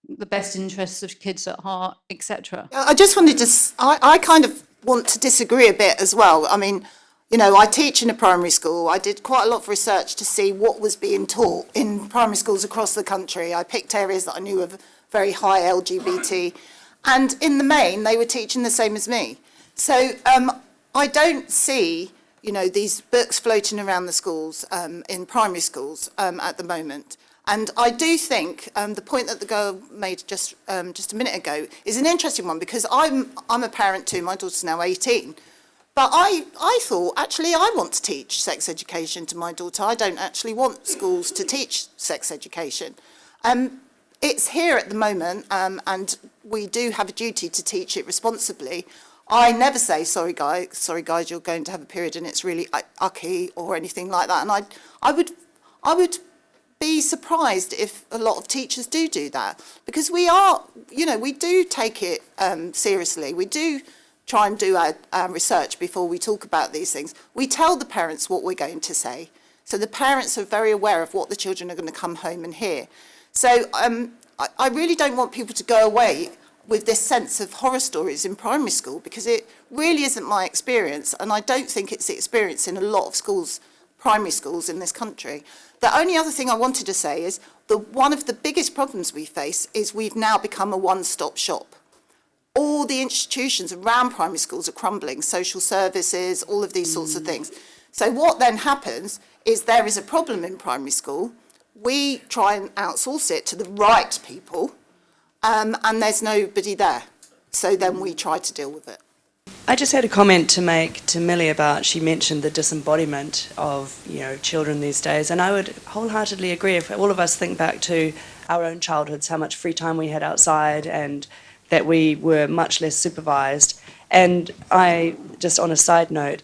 the best interests of kids at heart, etc. I just wanted to, I kind of want to disagree a bit as well. I mean, I teach in a primary school. I did quite a lot of research to see what was being taught in primary schools across the country. I picked areas that I knew of very high LGBT, and in the main, they were teaching the same as me. So I don't see, these books floating around the schools, in primary schools at the moment. And I do think the point that the girl made just a minute ago is an interesting one, because I'm a parent too. My daughter's now 18. But I thought, actually, I want to teach sex education to my daughter. I don't actually want schools to teach sex education. It's here at the moment, and we do have a duty to teach it responsibly. I never say, sorry guys, you're going to have a period and it's really ucky or anything like that. And I would be surprised if a lot of teachers do that, because we do take it seriously. We do try and do our research before we talk about these things. We tell the parents what we're going to say. So the parents are very aware of what the children are going to come home and hear. So I really don't want people to go away with this sense of horror stories in primary school, because it really isn't my experience, and I don't think it's the experience in a lot of schools, primary schools in this country. The only other thing I wanted to say is that one of the biggest problems we face is we've now become a one-stop shop. All the institutions around primary schools are crumbling, social services, all of these sorts of things. So what then happens is there is a problem in primary school. We try and outsource it to the right people, and there's nobody there. So then we try to deal with it. I just had a comment to make to Millie about, she mentioned the disembodiment of, children these days, and I would wholeheartedly agree. If all of us think back to our own childhoods, how much free time we had outside, and that we were much less supervised. And I, just on a side note,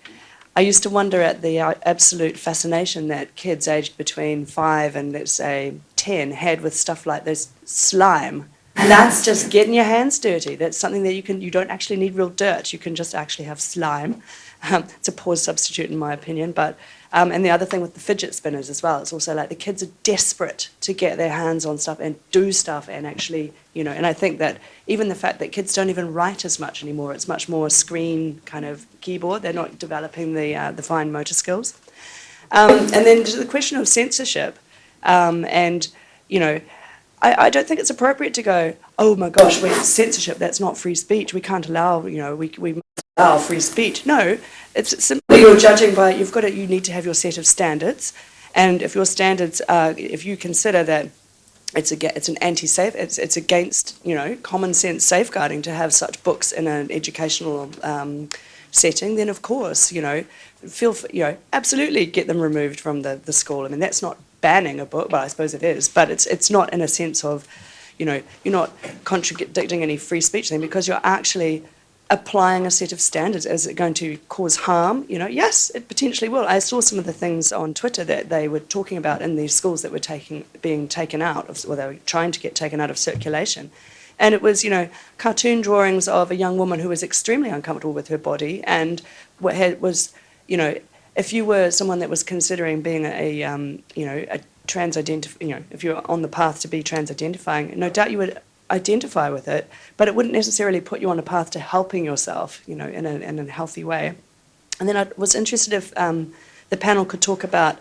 I used to wonder at the absolute fascination that kids aged between 5 and, let's say, 10 had with stuff like this slime. And that's just getting your hands dirty. That's something that you don't actually need real dirt. You can just actually have slime. It's a poor substitute in my opinion. But and the other thing with the fidget spinners as well, it's also like the kids are desperate to get their hands on stuff and do stuff and actually, and I think that even the fact that kids don't even write as much anymore, it's much more screen kind of keyboard. They're not developing the fine motor skills. And then to the question of censorship, I don't think it's appropriate to go, oh my gosh, wait, censorship, that's not free speech. We can't allow, we must allow free speech. No, it's simply you're judging by, you need to have your set of standards. And if your standards are, if you consider that it's an anti-safe, it's against, common sense safeguarding to have such books in an educational setting, then of course, absolutely get them removed from the school. I mean, that's not banning a book, well, I suppose it is, but it's not in a sense of, you're not contradicting any free speech thing, because you're actually applying a set of standards. Is it going to cause harm? Yes, it potentially will. I saw some of the things on Twitter that they were talking about in these schools that were being taken out of, or they were trying to get taken out of circulation. And it was, cartoon drawings of a young woman who was extremely uncomfortable with her body, and if you were someone that was considering being a if you're on the path to be trans-identifying, no doubt you would identify with it, but it wouldn't necessarily put you on a path to helping yourself, in a healthy way. And then I was interested if the panel could talk about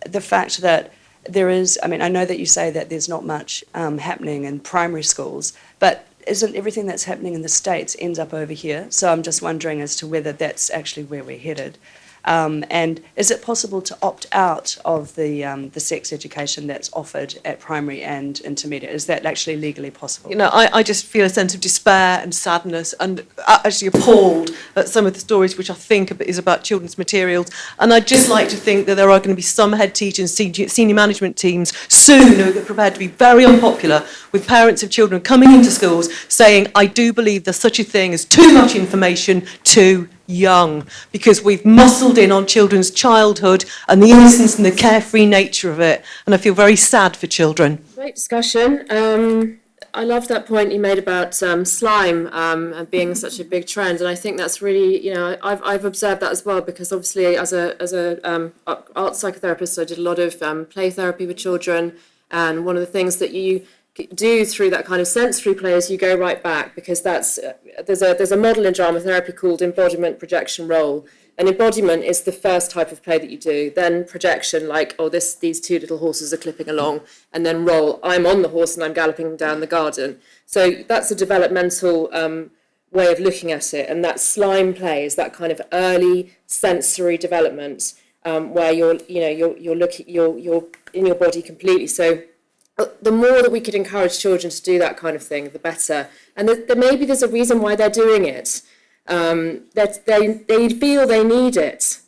the fact that there is, I know that you say that there's not much happening in primary schools, but isn't everything that's happening in the States ends up over here? So I'm just wondering as to whether that's actually where we're headed. And is it possible to opt out of the sex education that's offered at primary and intermediate? Is that actually legally possible? You know, I just feel a sense of despair and sadness and actually appalled at some of the stories which I think is about children's materials. And I'd just like to think that there are going to be some head teachers and senior management teams soon who are prepared to be very unpopular with parents of children coming into schools saying, I do believe there's such a thing as too much information too young, because we've muscled in on children's childhood and the innocence and the carefree nature of it, and I feel very sad for children. Great discussion. I love that point you made about slime and being such a big trend, and I think that's really, you know, I've observed that as well, because obviously as a art psychotherapist I did a lot of play therapy with children, and one of the things that you do through that kind of sensory play is you go right back, because that's there's a model in drama therapy called embodiment, projection, role. And embodiment is the first type of play that you do. Then projection, like, oh, these two little horses are clipping along, and then role, I'm on the horse and I'm galloping down the garden. So that's a developmental way of looking at it, and that slime play is that kind of early sensory development where you're in your body completely. So the more that we could encourage children to do that kind of thing, the better. And maybe there's a reason why they're doing it. That they feel they need it.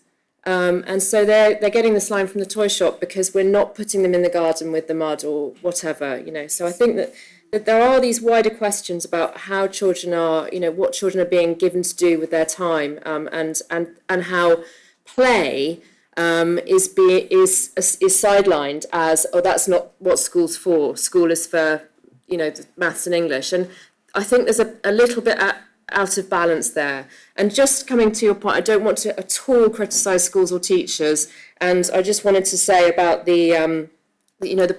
And so they're getting the slime from the toy shop because we're not putting them in the garden with the mud or whatever, you know. So I think that there are these wider questions about how children are, you know, what children are being given to do with their time, and how play is sidelined as, oh, that's not what school's for. School is for, you know, maths and English. And I think there's a little bit out of balance there. And just coming to your point, I don't want to at all criticise schools or teachers. And I just wanted to say about the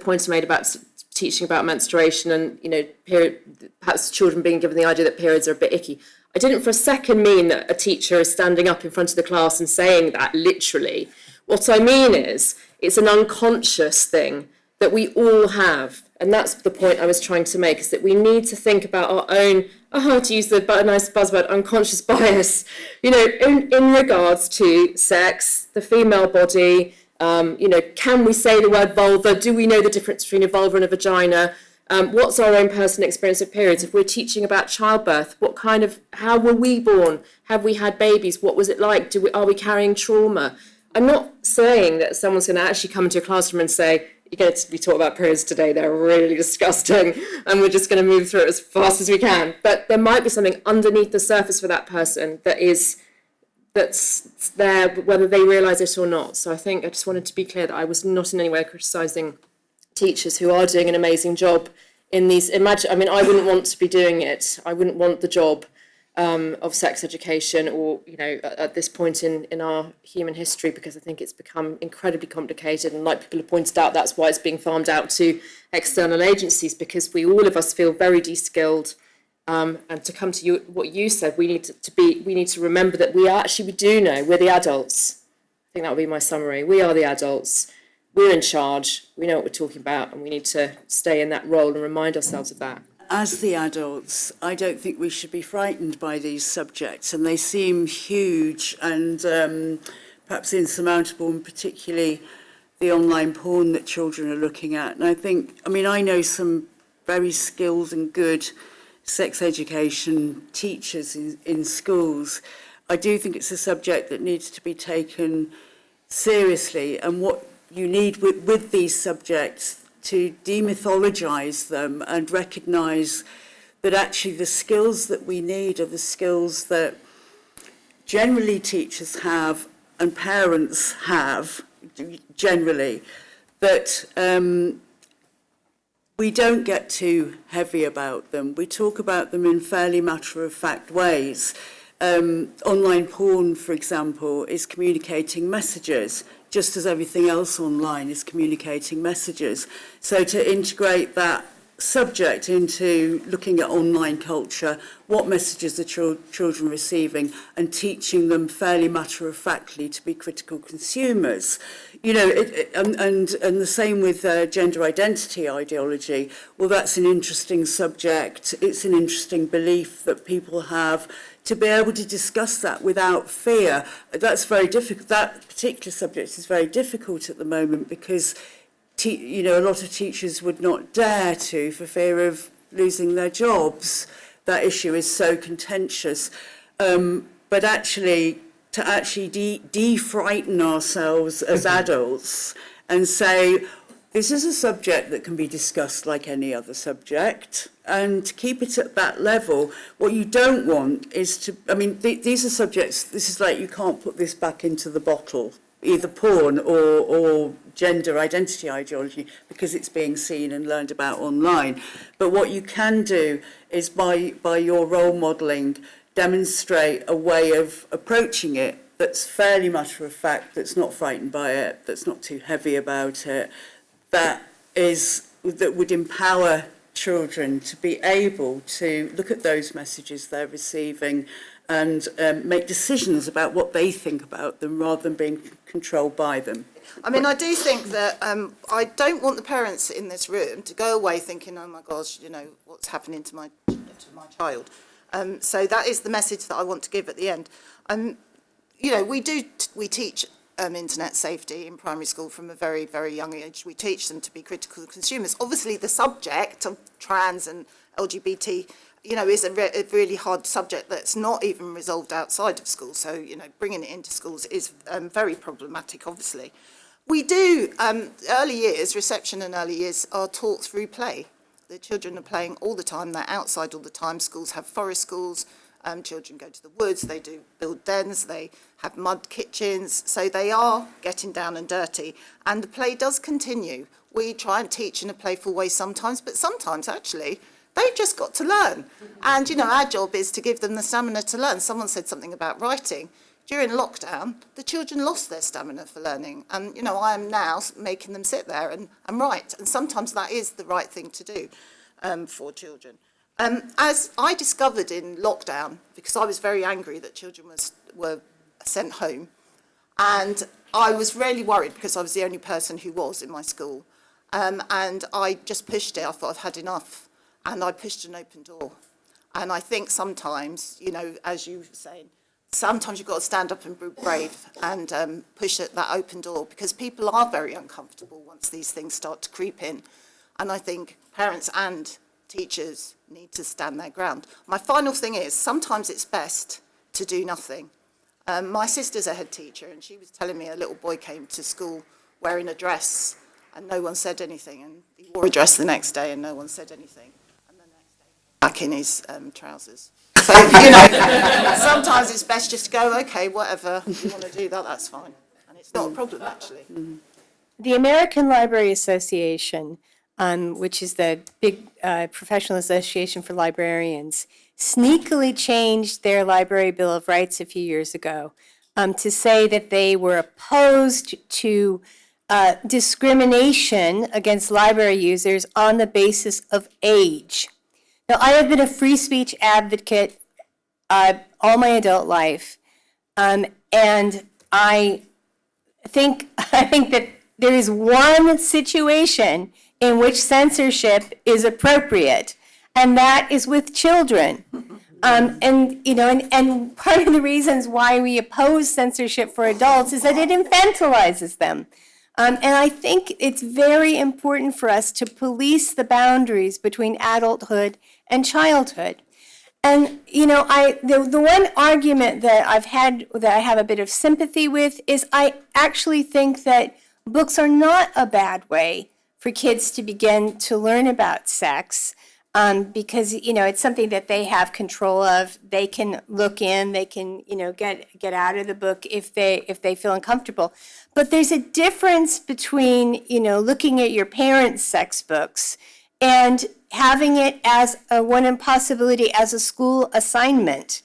point I made about teaching about menstruation and, you know, perhaps children being given the idea that periods are a bit icky. I didn't for a second mean that a teacher is standing up in front of the class and saying that literally. What I mean is, it's an unconscious thing that we all have. And that's the point I was trying to make, is that we need to think about our own, to use the nice buzzword, unconscious bias, you know, in regards to sex, the female body, you know, can we say the word vulva? Do we know the difference between a vulva and a vagina? What's our own personal experience of periods? If we're teaching about childbirth, how were we born? Have we had babies? What was it like? Are we carrying trauma? I'm not saying that someone's going to actually come into a classroom and say, you're going to be taught about periods today, they're really disgusting, and we're just going to move through it as fast as we can. But there might be something underneath the surface for that person that's there, whether they realise it or not. So I think I just wanted to be clear that I was not in any way criticising teachers who are doing an amazing job in these. I wouldn't want to be doing it. I wouldn't want the job of sex education, or, you know, at this point in our human history, because I think it's become incredibly complicated, and like people have pointed out, that's why it's being farmed out to external agencies, because all of us feel very de-skilled. And to come to what you said, we need to remember that we do know, we're the adults. I think that would be my summary. We are the adults. We're in charge. We know what we're talking about, and we need to stay in that role and remind ourselves of that. As the adults, I don't think we should be frightened by these subjects, and they seem huge and perhaps insurmountable, and particularly the online porn that children are looking at. And I know some very skilled and good sex education teachers in schools. I do think it's a subject that needs to be taken seriously, and what you need with these subjects to demythologise them and recognise that actually the skills that we need are the skills that generally teachers have and parents have generally, that we don't get too heavy about them. We talk about them in fairly matter-of-fact ways. Online porn, for example, is communicating messages, just as everything else online is communicating messages. So to integrate that subject into looking at online culture, what messages are children receiving, and teaching them fairly matter-of-factly to be critical consumers. You know, and the same with gender identity ideology. Well, that's an interesting subject. It's an interesting belief that people have, to be able to discuss that without fear. That's very difficult. That particular subject is very difficult at the moment because you know, a lot of teachers would not dare to for fear of losing their jobs. That issue is so contentious. But actually, to actually de-frighten ourselves as adults and say, this is a subject that can be discussed like any other subject, and to keep it at that level. What you don't want is to, I mean, these are subjects, this is like, you can't put this back into the bottle, either porn or gender identity ideology, because it's being seen and learned about online. But what you can do is by your role modelling, demonstrate a way of approaching it that's fairly matter of fact, that's not frightened by it, that's not too heavy about it, that would empower children to be able to look at those messages they're receiving and make decisions about what they think about them rather than being controlled by them. I mean, I do think that I don't want the parents in this room to go away thinking, oh my gosh, you know, what's happening to my child. So that is the message that I want to give at the end. You know, we teach internet safety in primary school from a very, very young age. We teach them to be critical consumers. Obviously, the subject of trans and LGBT, you know, is a really hard subject that's not even resolved outside of school. So, you know, bringing it into schools is very problematic, obviously. We do, early years, reception and early years are taught through play. The children are playing all the time, they're outside all the time. Schools have forest schools, children go to the woods, they do build dens, they have mud kitchens, so they are getting down and dirty. And the play does continue. We try and teach in a playful way sometimes, but sometimes actually, they've just got to learn. And, you know, our job is to give them the stamina to learn. Someone said something about writing. During lockdown, the children lost their stamina for learning. And, you know, I am now making them sit there and write. And sometimes that is the right thing to do for children. As I discovered in lockdown, because I was very angry that children were sent home, and I was really worried because I was the only person who was in my school. And I just pushed it. I thought I've had enough. And I pushed an open door. And I think sometimes, you know, as you were saying, sometimes you've got to stand up and be brave and push that open door, because people are very uncomfortable once these things start to creep in. And I think parents and teachers need to stand their ground. My final thing is, sometimes it's best to do nothing. My sister's a head teacher, and she was telling me a little boy came to school wearing a dress and no one said anything, and he wore a dress the next day and no one said anything. Back in his trousers. So, you know, sometimes it's best just to go, okay, whatever, you want to do that, that's fine. And it's not a problem, actually. The American Library Association, which is the big professional association for librarians, sneakily changed their Library Bill of Rights a few years ago to say that they were opposed to discrimination against library users on the basis of age. Now, I have been a free speech advocate all my adult life, and I think that there is one situation in which censorship is appropriate, and that is with children. And you know, and part of the reasons why we oppose censorship for adults is that it infantilizes them. And I think it's very important for us to police the boundaries between adulthood and childhood. And, you know, the one argument that I've had that I have a bit of sympathy with is I actually think that books are not a bad way for kids to begin to learn about sex, because, you know, it's something that they have control of. They can look in, they can, you know, get out of the book if they feel uncomfortable. But there's a difference between, you know, looking at your parents' sex books and having it as one impossibility as a school assignment.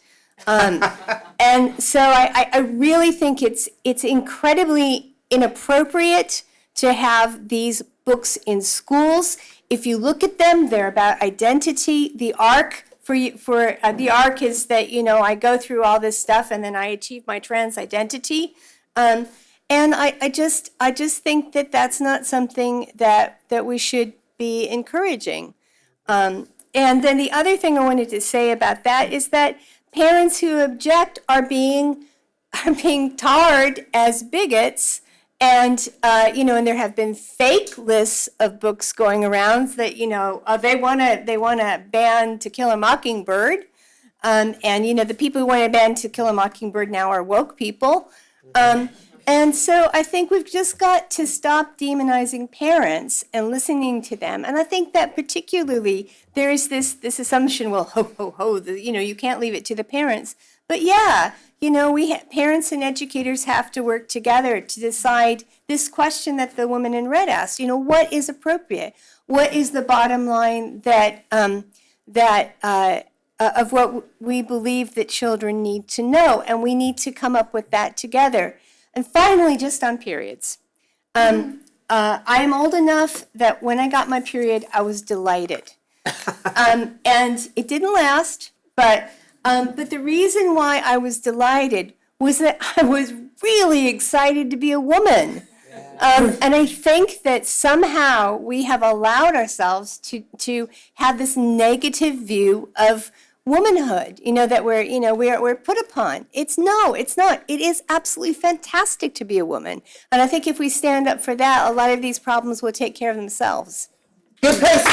And so I really think it's incredibly inappropriate to have these books in schools. If you look at them, they're about identity. The arc the arc is that, I go through all this stuff and then I achieve my trans identity. And I just think that that's not something that we should be encouraging. And then the other thing I wanted to say about that is that parents who object are being tarred as bigots. And, and there have been fake lists of books going around that, they want to ban To Kill a Mockingbird. And, the people who want to ban To Kill a Mockingbird now are woke people. And so I think we've just got to stop demonizing parents and listening to them. And I think that particularly there is this assumption, well, you can't leave it to the parents. But yeah, parents and educators have to work together to decide this question that the woman in red asked. What is appropriate? What is the bottom line of what we believe that children need to know? And we need to come up with that together. And finally, just on periods. I'm old enough that when I got my period, I was delighted. And it didn't last, but the reason why I was delighted was that I was really excited to be a woman. And I think that somehow we have allowed ourselves to have this negative view of womanhood, that we're put upon. It's not. It is absolutely fantastic to be a woman. And I think if we stand up for that, a lot of these problems will take care of themselves. Good person.